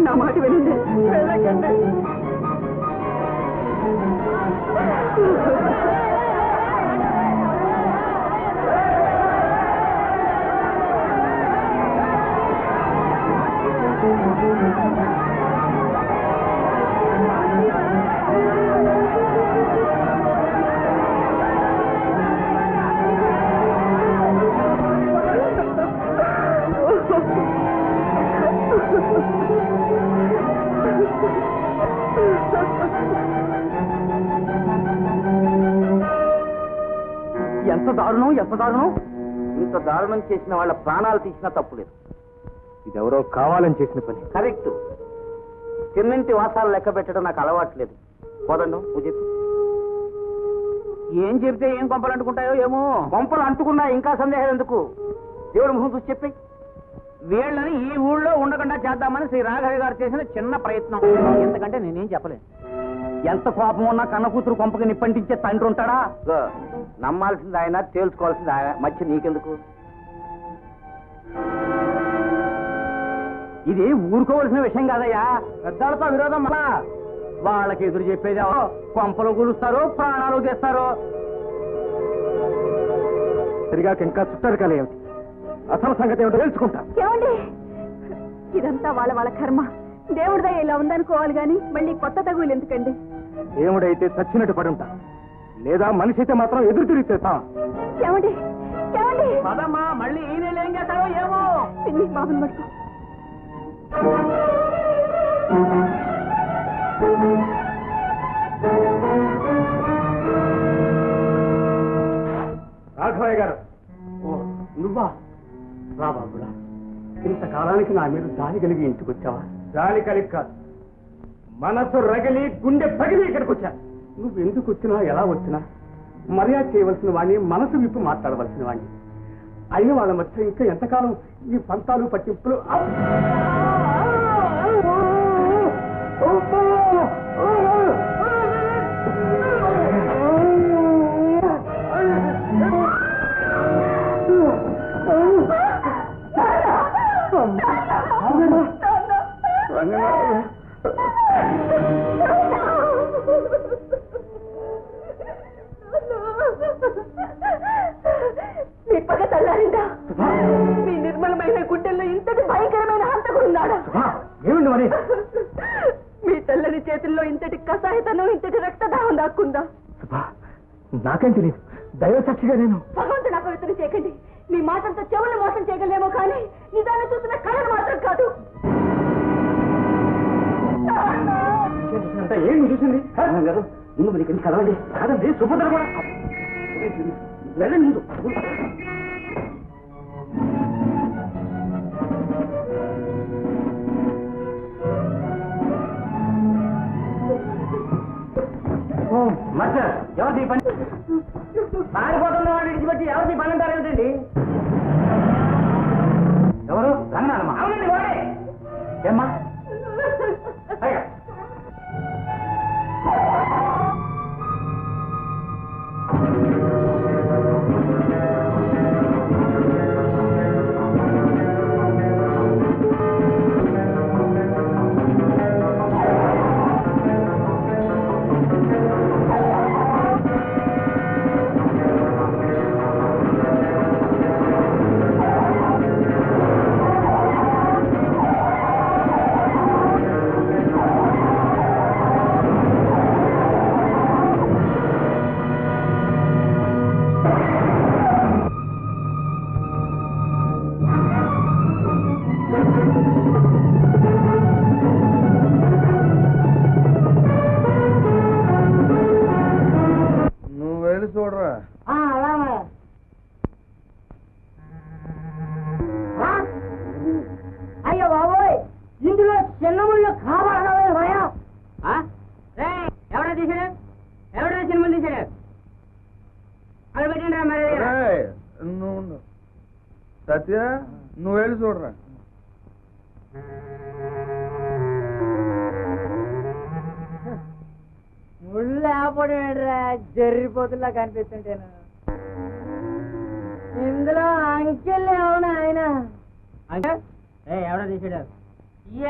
నా మాట వినండి. వెళ్ళకండి. ఎంత దారుణం, ఎంత దారుణం! ఇంత దారుణం చేసిన వాళ్ళ ప్రాణాలు తీసినా తప్పులేదు. ఇదెవరో కావాలని చేసిన పని. కరెక్ట్. తిన్నింటి వాసాలు లెక్క పెట్టడం నాకు అలవాట్లేదు. పోదండం నువ్వు చెప్పు. ఏం చెప్తే ఏం కొంపలు అంటుకుంటాయో ఏమో. కొంపలు అంటుకున్నా ఇంకా సందేహం ఎందుకు? దేవుడు ముఖం చూసి చెప్పి. వీళ్ళని ఈ ఊళ్ళో ఉండకుండా చేద్దామని శ్రీ రాఘవ గారు చేసిన చిన్న ప్రయత్నం. ఎందుకంటే నేనేం చెప్పలేను. ఎంత కోపం ఉన్నా కన్న కూతురు కొంపకి నిప్పంటించే తండ్రి ఉంటాడా? నమ్మాల్సింది ఆయన, తేల్చుకోవాల్సింది ఆయన. మధ్య నీకెందుకు? ఇది ఊరుకోవలసిన విషయం కాదయ్యా. పెద్దలతో విరోధం మళ్ళా వాళ్ళకి ఎదురు చెప్పేది కొంపలు కూలుస్తారు, ప్రాణాలు తీస్తారు. సరిగా ఇంకా చుట్టారు కాలే ఏమిటి? అసలు సంగతి ఏమిటో తెలుసుకుంటా. ఏమండి, ఇదంతా వాళ్ళ వాళ్ళ కర్మ. దేవుడిదా ఇలా ఉందనుకోవాలి గాని మళ్ళీ కొత్త తగులు ఎందుకండి? దేవుడైతే చచ్చినట్టు పడుంటా, లేదా మనిషి అయితే మాత్రం ఎదురు తిరిగితేస్తాం. ఏమండి, ఏమండి, పదమ్మా, మళ్ళీ ఈ నెల ఏం చేస్తారో ఏమో. పిన్ని బాబుని పట్టుకో. రాఘవయ్య గారు, నువ్వా? రా బాబురా, ఇంతకాలానికి నా మీద జాలి కలిగి ఇంటికి వచ్చావా? జాలి కలిగి కాదు, మనసు రగిలి గుండె పగిలి ఇక్కడికి వచ్చా. నువ్వు ఎందుకు వచ్చినా, ఎలా వచ్చినా మర్యాద చేయవలసిన వాడిని, మనసు విప్పు మాట్లాడవలసిన వాడిని. అయిన వాళ్ళ మధ్య ఇంకా ఎంతకాలం ఈ పంతాలు పట్టింపులు? మీ పగ తల్లారిందా? మీ నిర్మలమైన గుండెల్లో ఇంతటి భయంకరమైన హంతకుడున్నాడా? ఏమిటి మరి? మీ తెల్లని చేతుల్లో ఇంతటి కసాయితనం, ఇంతటి రక్తదాహం దాక్కుందా? నాకేం తెలియదు. దైవ సాక్షిగా నేను భగవంతుని అపవిత్రం చేయకండి. మీ మాటలతో చెవులు మోసం చేయగలేమో కానీ నిజాన్ని చూసిన కళను మాత్రం కాదు. ఏం చూసింది గారు? ముందు మరి ఇక్కడికి కదవండి. కాదండి, సుభద్ర కూడా వెళ్ళండి ముందు. మాస్టర్, ఎవరిది పని? పారిపోతున్న వాడు విడిచిపెట్టి ఎవరిది పని అంటారు ఏమిటండి? ఎవరు? రంగనాథమ్మ. అవునండి, వాడే. ఏమ్మా? అయ్యా, నువ్వు వెళ్ళి చూడరా. అయ్యో బాబోయ్, ఇందులో చిన్నముళ్ళు కావాలన్నాయా? ఎవడా తీసాడు? ఎవడా సినిమాలు తీసాడు? అది పెట్టండి మరి. నువ్వు సత్య, నువ్వు వెళ్ళి చూడరా. ముళ్ళు లేకపోవడం జరిగిపోతున్నా కనిపిస్తుంటాను. ఇందులో అంకెలు ఏమన్నా ఆయన? ఎవడా తీసాడు?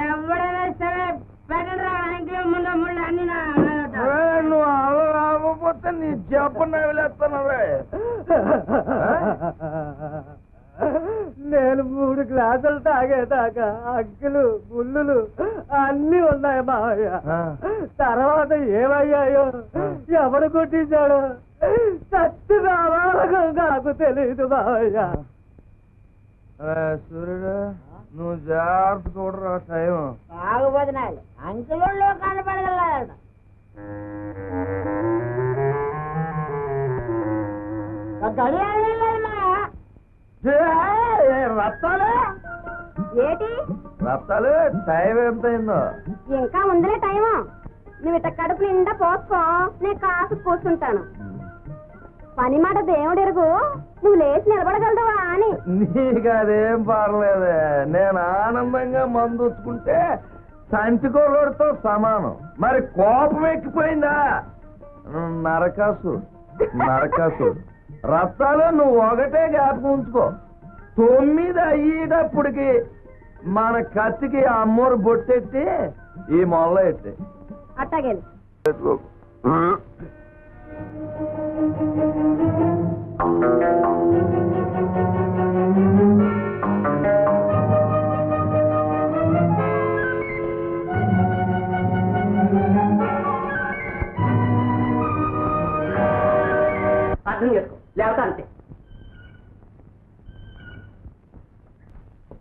ఎవడైనా సరే పెట్టండి రా. అంకెలు ముందు ముళ్ళు అన్ని నువ్వు అలా రాకపోతే నీ చెప్పండి వెళ్ళేస్తానవే. నేను 3 గ్లాసులు తాగేదాకా అంకెలు ముళ్ళు అన్ని ఉన్నాయి మావయ్య. తర్వాత ఏమయ్యాయో, ఎవడు కొట్టించాడు సత్తు రావాలకు నాకు తెలియదు మావయ్య. సూర్యుడు, నువ్వు జాగ్రత్త చూడరా. టైం తాగుబోతున్నాడు, అంకెలు కనపడగలడు. ఏటి రత్తాలు టైం ఎంత అయిందో? ఇంకా ఉందిలే టైము. నువ్వు ఇట్ట కడుపు నిండా పోసుకో, నేను కాసు కూర్చుంటాను. పని మాట దేవుడు ఎరుగు, నువ్వు లేచి నిలబడగలదువా అని. నీకు అదేం పర్లేదే, నేను ఆనందంగా మందుచ్చుకుంటే సంచికోరుడితో సమానం. మరి కోపం ఎక్కిపోయిందా? నరకాసుడు నరకాసుడు. రత్తాలు నువ్వు ఒకటే జ్ఞాపకం ఉంచుకో, 9 అయ్యేటప్పటికి మన కత్తికి అమ్మోరు బొట్టెట్టి ఈ మొల్ల ఎట్టి. అట్టాగే అర్థం చేసుకో, లేకపోతే అంతే.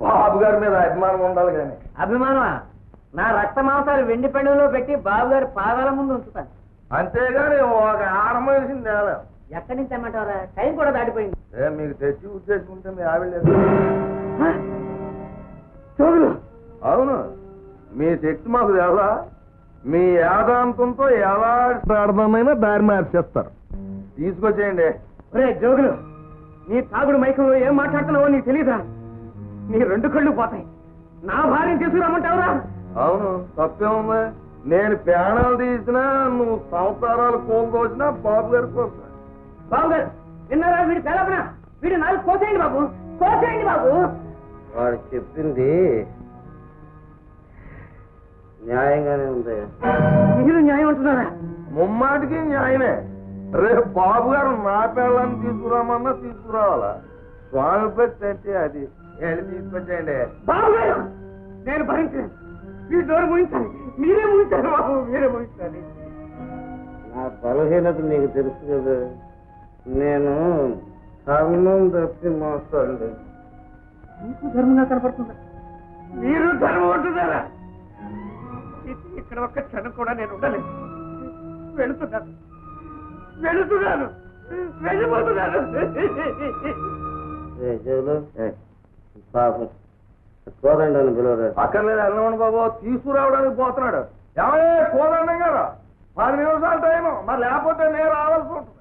బాబు గారి మీద అభిమానం ఉండాలి కానీ. అభిమానమా? నా రక్త మాంసాలు వెండి పెళ్ళంలో పెట్టి బాబు గారి పాదాల ముందు ఉంచుతాను. అంతేగాని ఒక ఆడమనిషిని తేలా. ఎక్కడి నుంచి తెమ్మంటారా? టైం కూడా దాటిపోయింది. మీకు తెచ్చి ఉద్దేశించుకుంటే మీ ఆవిడ చూడు, అవును, మీ శక్తి మాకు తెలా. మీ యాదాంతంతో ఎలా ప్రార్థమైనా దారి మార్చేస్తారు. తీసుకొచ్చేయండి. ఒరే జోగులు, నీ తాగుడు మైకంలో ఏం మాట్లాడుతున్నావో నీకు తెలీదా? నీ 2 కళ్ళు పోతాయి. నా భార్యను తీసుకురామంటావురా? అవును, తప్పేముంది. నేను ప్రాణాలు తీసినా, నువ్వు సంవత్సరాలు కోలుకోసినా బాబు గారి కోసం. బాబు గారు విన్నారా? వీడి తెలపనా? వీడు 4 కోసేయండి బాబు, కోసేయండి బాబు. వాడు చెప్పింది న్యాయంగానే ఉంది. మీరు న్యాయం అంటున్నారా? ముమ్మాటికి న్యాయమే. రేపు బాబు గారు నా పిల్లల్ని తీసుకురామన్నా తీసుకురావాలా? స్వామి పెట్టి అది వెళ్ళి తీసుకొచ్చేయండి. బాబు గారు నేను భరించలేదు. మీ డోరు ముగించాలి. మీరే ముగించాలి బాబు, మీరే ముగించాలి. నా బలహీనత నీకు తెలుసు కదా. నేను ధర్మం తప్పి మోస్తాను. మీకు ధర్మంగా కనపడుతుందా? మీరు ధర్మం అంటున్నారా? ఇక్కడ ఒక్క క్షణం కూడా నేను ఉండలేదు. వెళుతున్నాను, వెళుతున్నాను, వెళ్ళిపోతున్నాను. పాపం కోదండి అని పిలవరా? అక్కర్లేదు, అన్నవాడు బాబు తీసుకురావడానికి పోతున్నాడు. ఏమయ్యే కోదండం గారు, 10 నిమిషాలు టైము, మరి లేకపోతే నేను రావాల్సి ఉంటుంది.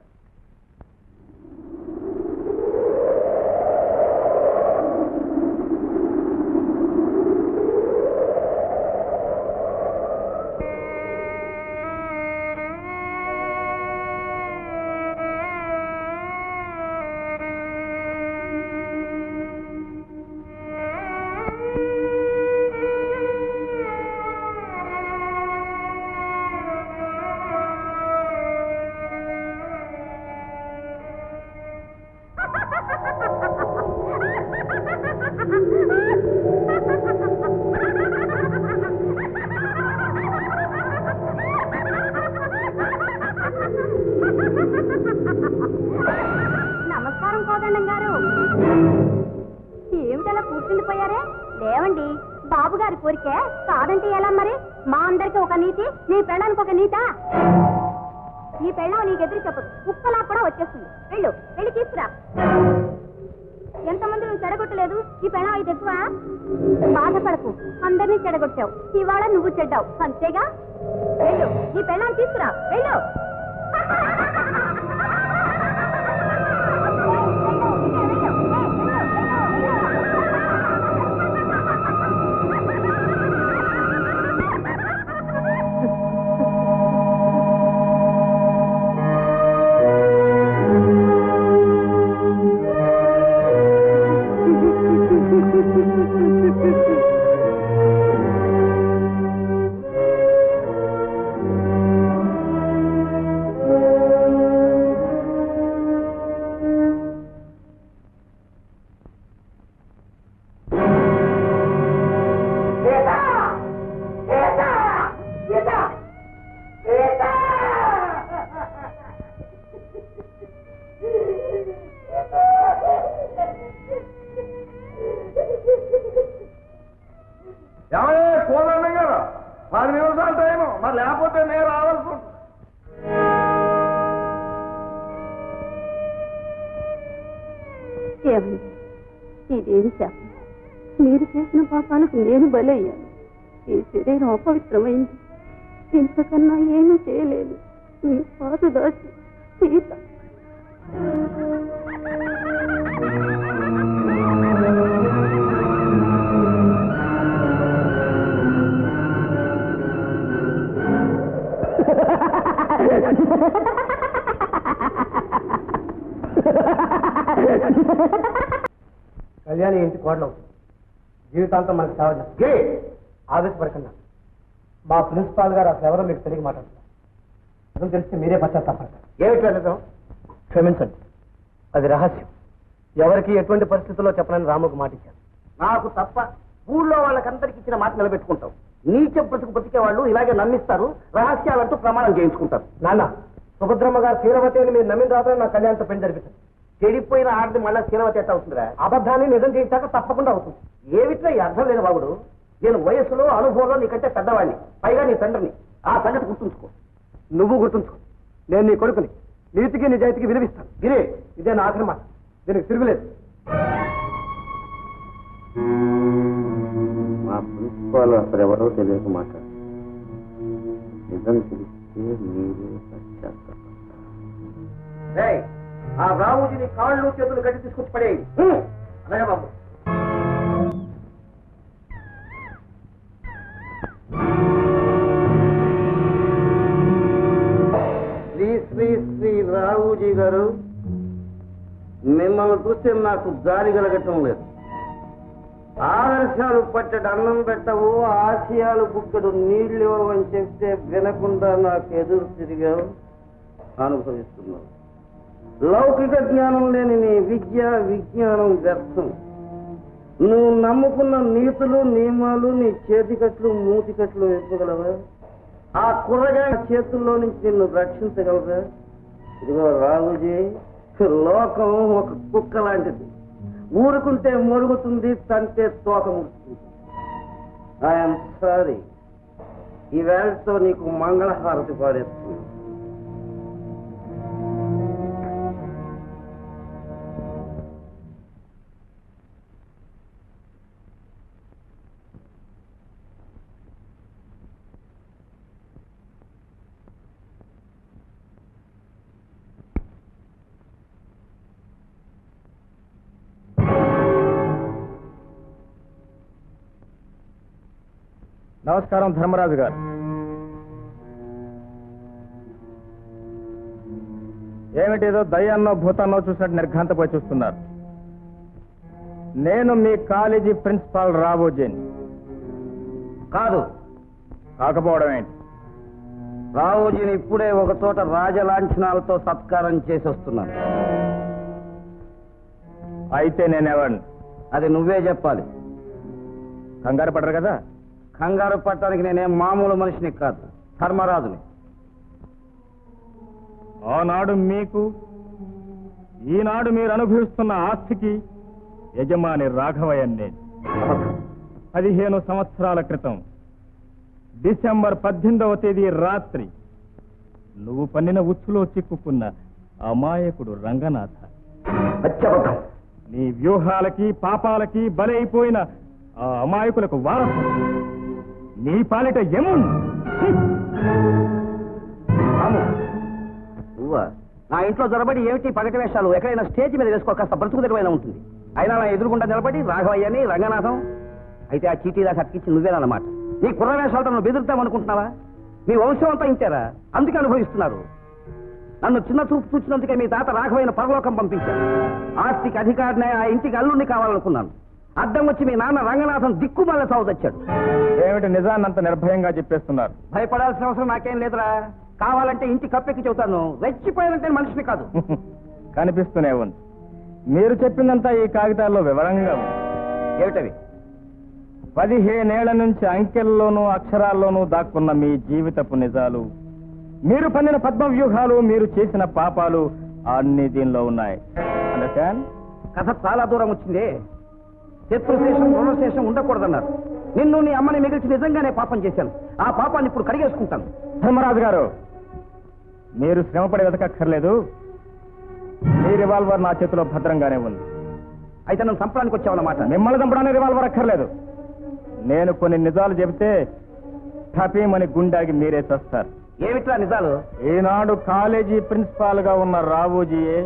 నమస్కారం కోదండం గారు. ఏమిటలా కూర్చుండిపోయారే? లేవండి, బాబు గారి కోరికే కాదంటే ఎలా మరి? మా అందరికి ఒక నీతి, నీ పెళ్ళానికి ఒక నీతా? నీ పెళ్ళం నీకు ఎదురు చెప్పదు, కుక్కలా కూడా వచ్చేస్తుంది. వెళ్ళు, వెళ్ళి తీసుకురా. ఎంతమంది నువ్వు చెడగొట్టలేదు, ఈ పెళ్ళం అయితే ఎక్కువ. బాధపడకు, అందరినీ చెడగొట్టావు, ఇవాళ నువ్వు చెడ్డావు, అంతేగా. వెళ్ళు, ఈ పెళ్ళాన్ని తీసుకురా, వెళ్ళు. కోదండం గారు, 10 నిమిషాలు టైము, మరి లేకపోతే నేను రావాల్సి ఉంటుంది. ఏమండి, ఇదేం శాపం? మీరు చేసిన పాపాలకు నేను బలయ్యాను. ఈ శరీరం అపవిత్రమైంది. ఇంతకన్నా ఏమీ చేయలేదు. మీ పాదదాసి సీత. కళ్యాణి ఇంటి కోడలు జీవితాంతం మనకు సేవ చేస్తుంది. ఆవేశపడకుండా మా ప్రిన్సిపాల్ గారు అసలు ఎవరో మీకు తెలియ మాట్లాడుతున్నారు. నిజం తెలిస్తే మీరే పశ్చాత్తాపడతారు. ఏమిటో నిజం? క్షమించండి, అది రహస్యం. ఎవరికి ఎటువంటి పరిస్థితుల్లో చెప్పనని రాముకు మాట ఇచ్చాను. నాకు తప్ప ఊళ్ళో వాళ్ళకందరికి ఇచ్చిన మాట నిలబెట్టుకుంటాం. నీచ బ్రతుకు బతికే వాళ్ళు ఇలాగే నమ్మిస్తారు, రహస్యాలంటూ ప్రమాణం చేయించుకుంటారు. నాన్న, సుభద్రమ్మ గారు శీలవతి అని మీరు నమ్మిన తర్వాత నా కళ్యాణంతో పెళ్లి జరిపించారు. చెడిపోయిన ఆడది మళ్ళా శీలవతి ఎట్ట అవుతుందిరా? అబద్ధాన్ని నిజం చేయించాక తప్పకుండా అవుతుంది. ఏమిట్లా ఈ అర్థం లేని బాబుడు, నేను వయస్సులో అనుభవంలో నీకంటే పెద్దవాడిని, పైగా నీ తండ్రిని. ఆ సంగతి గుర్తుంచుకో. నువ్వు గుర్తుంచుకో. నేను నీ కొడుకుని, నీతికి నిజాయితీకి విలువిస్తాను. గిరే, ఇదే నా ఆఖరి మాట, దీనికి తిరుగులేదు. మా ప్రిన్సిపాల్ అసలు ఎవరో తెలియక మాట్లాడు. నిజం తెలిస్తే మీరే పశ్చాత్తాపడతారు. ఆ రాముజీని కాళ్ళు చేతులు కట్టి తీసుకొచ్చి పడేయండి. అలాగే బాబు. శ్రీ శ్రీ శ్రీ రావుజీ గారు, మిమ్మల్ని చూస్తే నాకు జాలి కలగటం లేదు. ఆదర్శాలు పట్టడు అన్నం పెట్టవు, ఆశయాలు బుక్కడు నీళ్లు ఇవ్వవని చెప్తే వినకుండా నాకు ఎదురు తిరిగావు, అనుభవిస్తున్నావు. లౌకిక జ్ఞానం లేని నీ విజ్ఞానం వ్యర్థం. నువ్వు నమ్ముకున్న నీతులు నియమాలు నీ చేతికట్లు మూతికట్లు ఇవ్వగలవా? ఆ కుర్రగాయ చేతుల్లో నుంచి నిన్ను రక్షించగలరా? ఇదిగో రావుజీ, లోకం ఒక కుక్క లాంటిది. ఊరుకుంటే మొరుగుతుంది, తంటే తోక ముడుతుంది. ఐఎమ్ సారీ, ఈ వేళతో నీకు మంగళహారతి పాడేస్తుంది. నమస్కారం ధర్మరాజు గారు. ఏమిటేదో దయ్యాన్నో భూతాన్నో చూసినట్టు నిర్ఘాంతపోయి చూస్తున్నారు. నేను మీ కాలేజీ ప్రిన్సిపాల్ రాబోజేని. కాదు. కాకపోవడం ఏంటి? రావుజీని ఇప్పుడే ఒక చోట రాజలాంఛనాలతో సత్కారం చేసి వస్తున్నాను. అయితే నేనెవడిని? అది నువ్వే చెప్పాలి. కంగారు పడరు కదా? కంగారు పట్టడానికి నేనేం మామూలు మనిషిని కాదు, ధర్మరాజుని. ఆనాడు మీకు, ఈనాడు మీరు అనుభవిస్తున్న ఆస్తికి యజమాని రాఘవయ్య నేను. 15 సంవత్సరాల క్రితం డిసెంబర్ 18వ తేదీ రాత్రి నువ్వు పన్నిన ఉచ్చులో చిక్కుకున్న అమాయకుడు రంగనాథ. నీ వ్యూహాలకి పాపాలకి బలైపోయిన ఆ అమాయకులకు వారసు నీ పాలిట యమున్. నువ్వా? నా ఇంట్లో జొరబడి ఏమిటి పగటి వేషాలు? ఎక్కడైనా స్టేజ్ మీద వేసుకో, కాస్త బ్రతుకు తెరవైనా ఉంటుంది. అయినా నా ఎదురుగుండా నిలబడి రాఘవయ్యని రంగనాథం. అయితే ఆ చీటీ దాకా అతికించి నువ్వేనన్నమాట. నీ కుర్ర వేషాలతో నువ్వు బెదురుతామనుకుంటున్నావా? మీ వంశం అంతా ఇంటారా? అందుకే అనుభవిస్తున్నారు. నన్ను చిన్న చూపు చూసినందుకే మీ తాత రాఘవయ్యను పరలోకం పంపించాను. ఆస్తికి అధికారినే, ఆ ఇంటికి అల్లుడిని కావాలనుకున్నాను. అడ్డం వచ్చి మీ నాన్న రంగనాథం దిక్కుమాల సాగు తెచ్చాడు. ఏమిటి నిజాన్నంత నిర్భయంగా చెప్పేస్తున్నారు? భయపడాల్సిన అవసరం నాకేం లేదురా. కావాలంటే ఇంటి కప్పెక్కి చెబుతాను. రెచ్చిపోయానంటే మనిషిని కాదు. కనిపిస్తూనే ఉంది. మీరు చెప్పిందంతా ఈ కాగితాల్లో వివరంగా ఉంది. ఏమిటవి? 15 ఏళ్ల నుంచి అంకెల్లోనూ అక్షరాల్లోనూ దాక్కున్న మీ జీవితపు నిజాలు, మీరు పన్నిన పద్మ వ్యూహాలు, మీరు చేసిన పాపాలు అన్ని దీనిలో ఉన్నాయి. అండర్స్టాండ్? కథ చాలా దూరం వచ్చిందే. శత్రుశేషం రుణశేషం ఉండకూడదన్నారు. నిన్ను నీ అమ్మని మిగిల్చి నిజంగానే పాపం చేశాను. ఆ పాపాన్ని ఇప్పుడు కడిగేసుకుంటాను. ధర్మరాజు గారు, మీరు శ్రమపడి వెతకక్కర్లేదు. మీ రివాల్వర్ నా చేతిలో భద్రంగానే ఉంది. అయితే నన్ను చంపడానికి వచ్చావన్నమాట. మిమ్మల్ని చంపడానికి రివాల్వర్ అక్కర్లేదు. నేను కొన్ని నిజాలు చెబితే టపీమని గుండాగి మీరే చస్తారు. ఏమిట్రా నిజాలు? ఈనాడు కాలేజీ ప్రిన్సిపాల్ గా ఉన్న రావూజీయే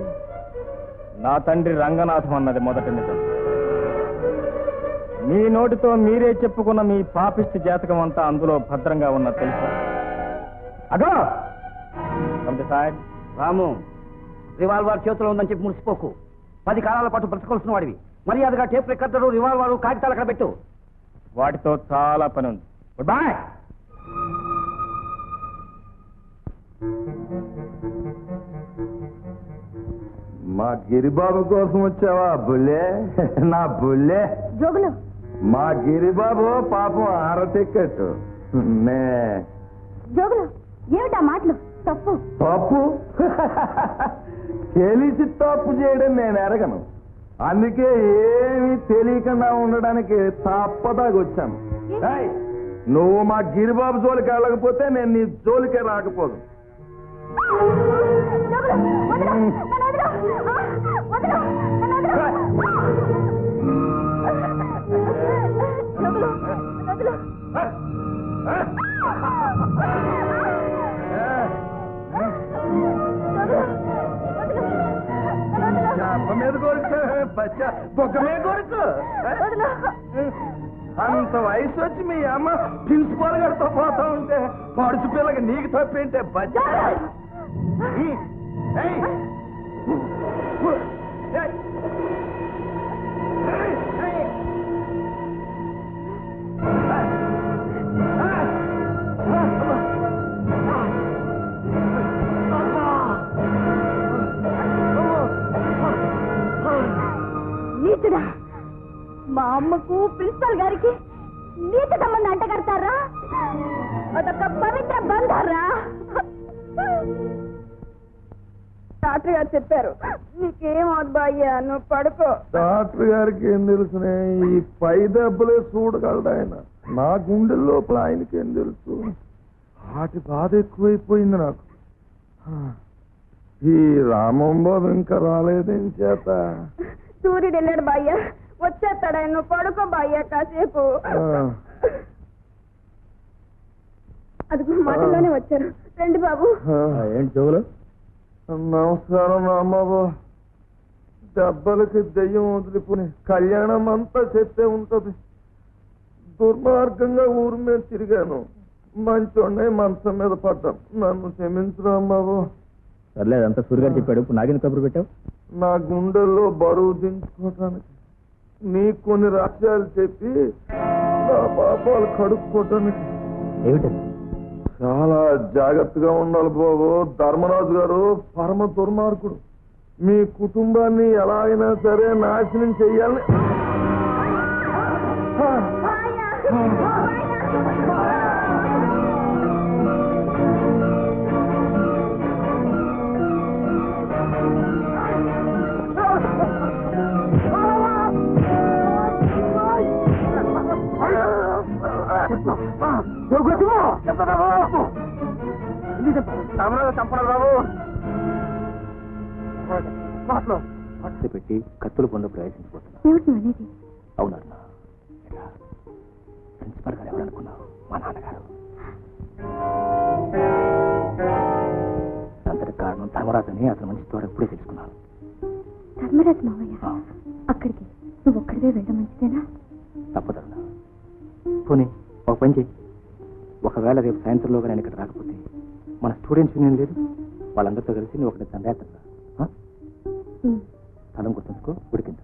నా తండ్రి రంగనాథం అన్నది మొదటి నిజం. మీ నోటితో మీరే చెప్పుకున్న మీ పాపిష్టి జాతకం అంతా అందులో భద్రంగా ఉన్నది తెలుసా? అగో సార్ రాము, రివాల్వర్ చేతిలో ఉందని చెప్పి మురిసిపోకు. 10 కాలాల పాటు బ్రతకొల్సిన వాడివి. మర్యాదగా టేప్ రికార్డరు, రివాల్వరు, కాగితాలు అక్కడ పెట్టు. వాటితో చాలా పని ఉంది. Good bye. మా గిరిబాబు కోసం వచ్చావా బుల్లే? నా బుల్లే జోగులు మా గిరిబాబు పాపం ఆరతిక్కట్టు. నే జోగులు ఏమిటా మాటలు? తప్పు తప్పు తెలిసి తప్పు చేయడం నేను ఎరగను. అందుకే ఏమీ తెలియకుండా ఉండడానికి తప్పదాగొచ్చాను. ఏయ్, నువ్వు మా గిరిబాబు జోలికి వెళ్ళకపోతే నేను నీ జోలికే రాకపోదు. మీద కోరుకు బొక్క మీద కోరుకు. అంత వయసు వచ్చి మీ అమ్మ ప్రిన్సిపాల్ గారితో పోతా ఉంటే పడుచు పిల్లకి నీకు తప్పేంటే బజ్జ. నీతుడా, మా అమ్మకు ప్రిన్సిపల్ గారికి నీత సంబంధం అంటగడతారా? అదొక పవిత్ర బంధారా? డాక్టర్ గారు చెప్పారు నీకేమవుదు బాయ్యా, నువ్వు పడుకో. డాక్టర్ గారికి ఏం తెలుసునే? ఈ పై దెబ్బలే చూడగలడు ఆయన. నా గుండె లోపల ఆయనకేం తెలుసు? వాటి బాధ ఎక్కువైపోయింది నాకు. ఈ రామం బాబు ఇంకా రాలేదేం చేత? సూర్యుడు వెళ్ళాడు బాయ్యా, వచ్చేస్తాడు ఆయన. నువ్వు పడుకో బాయ్యా కాసేపు. అదిగో మాటల్లోనే వచ్చారు. రండి బాబు. ఏంటి జోగులు? నమస్కారం రాంబాబు. దెబ్బలకి దెయ్యం వదిలిపోయి కళ్యాణం అంతా చెప్తే ఉంటది. దుర్మార్గంగా ఊరి మీద తిరిగాను. మంచోడే మంచం మీద పడ్డాను. నన్ను క్షమించు రాంబాబు. సర్లే, అదంతా సూర్యగారు చెప్పాడు. ఇప్పుడు నాకెందుకు కబురు పెట్టావు? నా గుండెల్లో బరువు దించుకోవటానికి, నీకు కొన్ని రహస్యాలు చెప్పి నా పాపాలు కడుక్కోవటానికి. ఏమిటది? చాలా జాగ్రత్తగా ఉండాలి బాబు. ధర్మరాజు గారు పరమ దుర్మార్గుడు. మీ కుటుంబాన్ని ఎలాగైనా సరే నాశనం చెయ్యాలని. పెట్టి కత్తులు పొంద ప్రవేశించిపోతున్నా. అవునన్నా, ప్రిన్సిపల్ గారు ఎవరనుకున్నావు? మా నాన్నగారు. అంతటి కారణం ధర్మరాజు అని అతను మంచి ద్వారా ఎప్పుడే తెలుసుకున్నాను. ధర్మరాజు మావయ్య అక్కడికి నువ్వు ఒక్కడివే వెళ్ళడం మంచిదేనా? తప్పదన్నా. పోనీ ఒక పని చెయ్యి. ఒకవేళ రేపు సాయంత్రంలోగా నేను ఇక్కడ రాకపోతే మన స్టూడెంట్స్ యూనియన్ లేదు, వాళ్ళందరితో కలిసి నువ్వు ఒకటి దండయాత్ర స్థలం గుర్తుంచుకో. ఉడికింద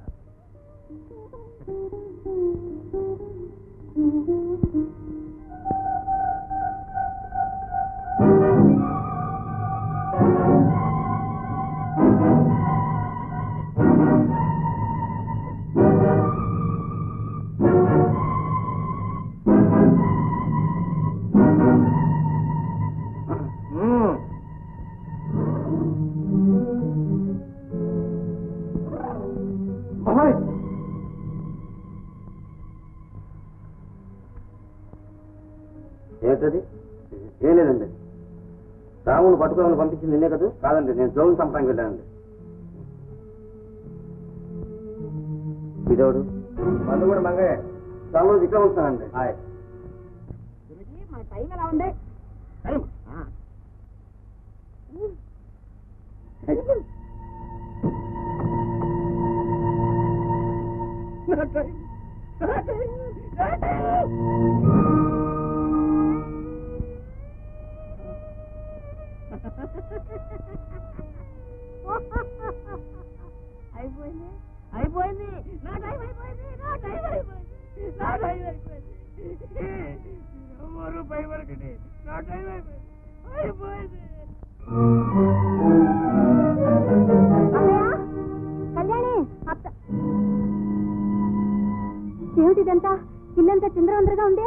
ఏంటది? ఏం లేదండి. రాముని పట్టుకోవాలని పంపించింది నిన్నే కదా? కాదండి, నేను జోన్ చంపడానికి వెళ్ళానండి. ఇదోడు మందు కూడా మంగయ్య. చాలా ఇక్కడ ఉంటానండి. మన టైం ఎలా ఉంది? టైం అయిపోయింది, అయిపోయింది, నా టైం అయిపోయింది, నా టైం అయిపోయింది, నా టైం అయిపోయింది. ఎవరు భయపడకండి, నా టైం అయిపోయింది, అయిపోయింది. కళ్యాణి అత్త ఏమిటిదంతా? ఇల్లంతా చిందరవందరగా ఉంది.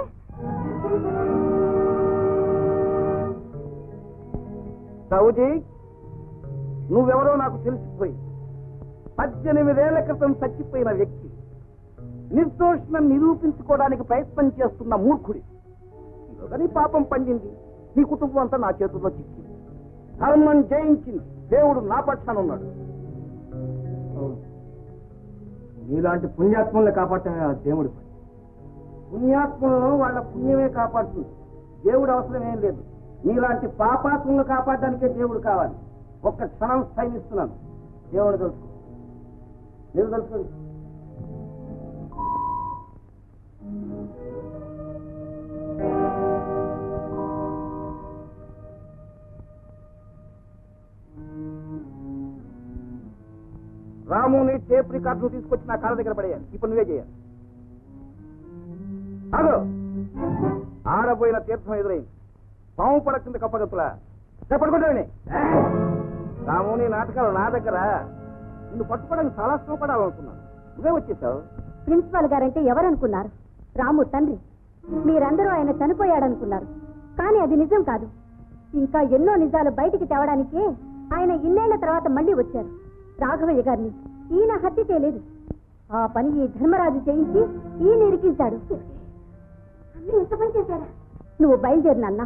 సౌజీ, నువ్వెవరో నాకు తెలిసిపోయి 18 ఏళ్ల క్రితం చచ్చిపోయిన వ్యక్తి నిర్దోషణం నిరూపించుకోవడానికి ప్రయత్నం చేస్తున్న మూర్ఖుడి. నీ పాపం పండింది, నీ కుటుంబం అంతా నా చేతుల్లో చిక్కింది. ధర్మం జయించింది, దేవుడు నా పక్షాన ఉన్నాడు. నీలాంటి పుణ్యాత్మల్ని కాపాడటమే ఆ దేవుడి పని. పుణ్యాత్మలను వాళ్ళ పుణ్యమే కాపాడుతుంది, దేవుడు అవసరం ఏం లేదు. నీలాంటి పాపాత్మలను కాపాడడానికే దేవుడు కావాలి. ఒక్క క్షణం టైం ఇస్తున్నాను, దేవుడు తెలుసుకో. నేను తెలుసుకోండి. రాముని టేప్ రికార్డును తీసుకొచ్చి నా కాళ్ళ దగ్గర పడేయాలి. ఇప్పుడు నువ్వే చేయాలి. అదో ఆడబోయిన తీర్థం ఎదురైంది, పాము పడకుండా కప్పగత్తులా పడుకుంటావని. రాముని నాటకాలు నా దగ్గర. నిన్ను పట్టుకోవడానికి చాలా శ్రమపడాలనుకున్నాను, నువ్వే వచ్చేసావు. Principal guarantee ఎవరనుకున్నారు? రాము తండ్రి. మీరందరూ ఆయన చనిపోయాడనుకున్నారు, కానీ అది నిజం కాదు. ఇంకా ఎన్నో నిజాలు బయటికి తేవడానికే ఆయన ఇన్నేళ్ల తర్వాత మళ్ళీ వచ్చారు. రాఘవయ్య గారిని ఈయన హత్య చేయలేదు, ఆ పని ఈ ధర్మరాజు చేయించి ఈయన ఇరికించాడు. ఎంత పని చేశారా? నువ్వు బయలుదేరు నాన్న.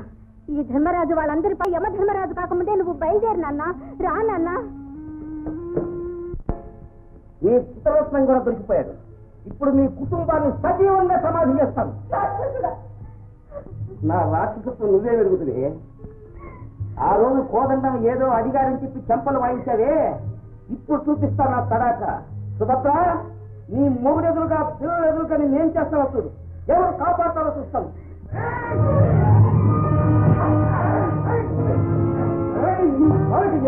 ఈ ధర్మరాజు వాళ్ళందరిపై యమధర్మరాజు కాకముందే నువ్వు బయలుదేరు నాన్న. రా నాన్న. నీ పుత్రరత్నం కూడా దొరికిపోయాడు. ఇప్పుడు మీ కుటుంబాన్ని సజీవంగా సమాధి చేస్తాను. నా రాక్షసత్వం నువ్వే వెలుగుతుంది. ఆ రోజు కోదండం ఏదో అధికారం చెప్పి చెంపలు వాయించావే, ఇప్పుడు చూపిస్తా నా తడాక. సుభద్ర, నీ మొగుడు ఎదురుగా పిల్లలు ఎదురుగా నేను ఏం చేస్తానో చూడు. ఎవరు కాపాడతారో చూస్తాను.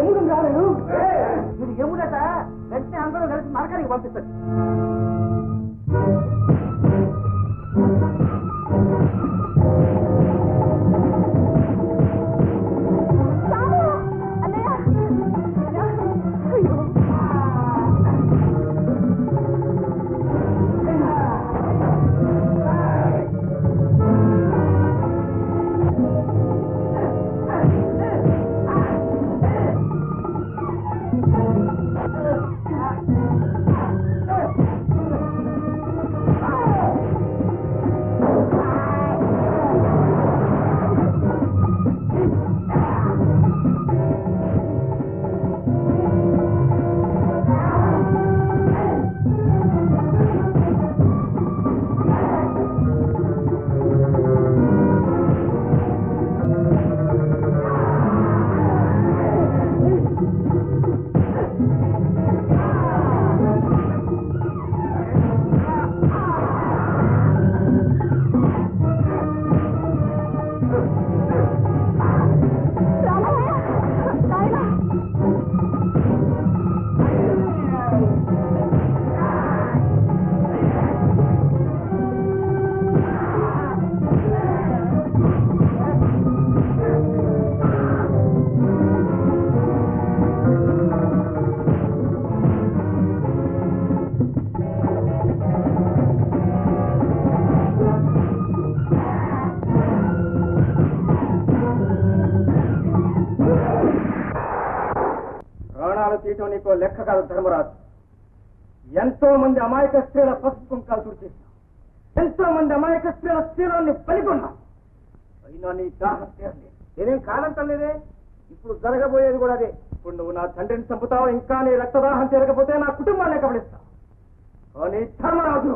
ఎముడు రాలేదు, మీరు ఎముడట. వెంటనే అందరూ కలిసి నరకానికి పంపిస్తారు. తీయటం నీకో లెక్క కాదు ధర్మరాజు. ఎంతో మంది అమాయక స్త్రీల పసుపు కుంకాలు తుడిచేశావు, ఎంతో మంది అమాయక స్త్రీల శీలాన్ని పలికొన్నావు. అయినా నీ దాహం తీరలేదు. నేనేం కాదంటలేదే, ఇప్పుడు జరగబోయేది కూడా అదే. ఇప్పుడు నువ్వు నా తండ్రిని చంపుతావు, ఇంకా నీ రక్తదాహం తీరకపోతే నా కుటుంబాన్ని కబడిస్తావు. నీ ధర్మరాజు,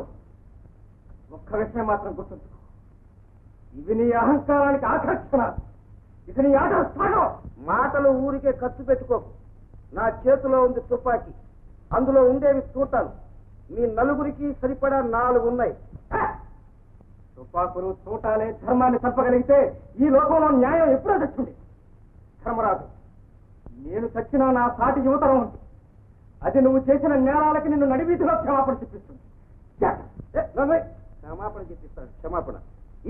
ఒక్క విషయం మాత్రం గుర్తుంచుకో, ఇవి నీ అహంకారానికి ఆకర్షణ, ఇది నీ ఆట సాగం. మాటలు ఊరికే ఖర్చు పెట్టుకోకు. నా చేతిలో ఉంది తుపాకీ, అందులో ఉండేవి చూటాలు. మీ నలుగురికి సరిపడా 4 ఉన్నాయి. తుపాకులు చూటాలే ధర్మాన్ని చంపగలిగితే ఈ లోకంలో న్యాయం ఎప్పుడో తెచ్చింది. ధర్మరాజు, నేను చచ్చినా నా సాటి యువతరం ఉంది. అది నువ్వు చేసిన నేరాలకి నిన్ను నడివీధిలో క్షమాపణ చెప్పిస్తుంది. క్షమాపణ చెప్పిస్తాను. క్షమాపణ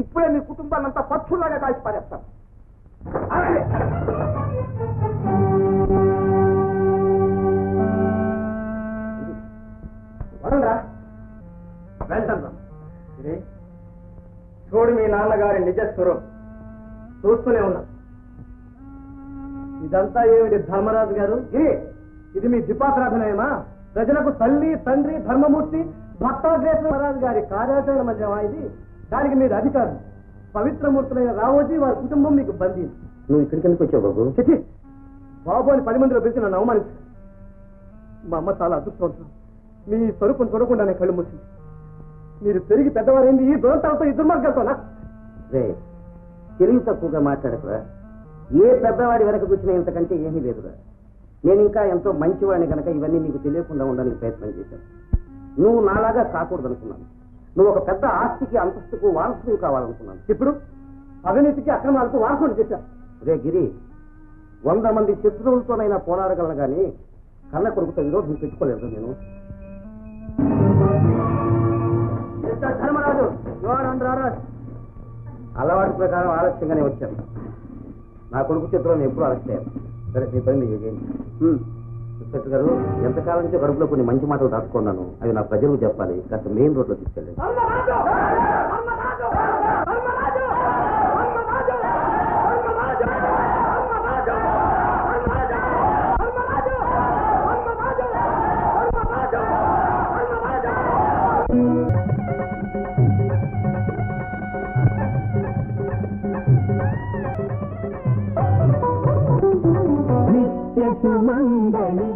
ఇప్పుడే మీ కుటుంబాన్ని అంతా పక్షుల్లాగా కాల్చి పారేస్తాను. వరంరా వెళ్తాను. చూడు మీ నాన్నగారి నిజస్వరం చూస్తూనే ఉన్నా. ఇదంతా ఏమిటి ధర్మరాజు గారు? ఇది మీ దీపారాధనమేమా? ప్రజలకు తల్లి తండ్రి ధర్మమూర్తి భక్తాగ్రేసరాజు గారి కార్యాచరణ మధ్యమా ఇది? దానికి మీరు అధికారులు. పవిత్రమూర్తులైన రావోజీ వారి కుటుంబం మీకు బందీ. నువ్వు ఇక్కడికి ఎందుకు వచ్చావు బాబు? చిచి, బాబు అని 10 మందిలో పిలిచి నన్ను అవమానించారు. మా అమ్మ చాలా అదృష్టవంతులు. మీ స్వరూపం చూడకుండానే కళ్ళు మూసింది. మీరు పెరిగి పెద్దవారైంది ఈ దురంతాలతో, ఈ దుర్మార్గాలతోనా? రే, తెలివి తక్కువగా మాట్లాడకురా. ఏ పెద్దవాడి వెనక కూర్చున్నా ఇంతకంటే ఏమీ లేదురా. నేను ఇంకా ఎంతో మంచివాడిని కనుక ఇవన్నీ నీకు తెలియకుండా ఉండడానికి ప్రయత్నం చేశాను. నువ్వు నాలాగా కాకూడదు అనుకున్నాను. నువ్వు ఒక పెద్ద ఆస్తికి అంతస్తుకు వారసుడు కావాలనుకున్నాను. ఇప్పుడు అవినీతికి అక్రమాలకు వారసుడు చేశారు. రే గిరి, 100 మంది శత్రువులతోనైనా పోరాడగలను కానీ కన్న కొడుకుతో విరోధం పెట్టుకోలేదు నేను. ధర్మరాజు, అలవాటు ప్రకారం ఆలస్యంగానే వచ్చాను. నా కొడుకు చేతులను ఎప్పుడు అరెస్ట్ అయ్యారు. సరే, మీ పని మీరు చేయండి. ఇన్స్పెక్టర్ గారు, ఎంతకాలం నుంచో కడుపులో కొన్ని మంచి మాటలు దాచుకున్నాను. అవి నా ప్రజలకు చెప్పాలి. కాస్త మెయిన్ రోడ్లో తీసుకెళ్ళండి. నిత్య సుమంగళి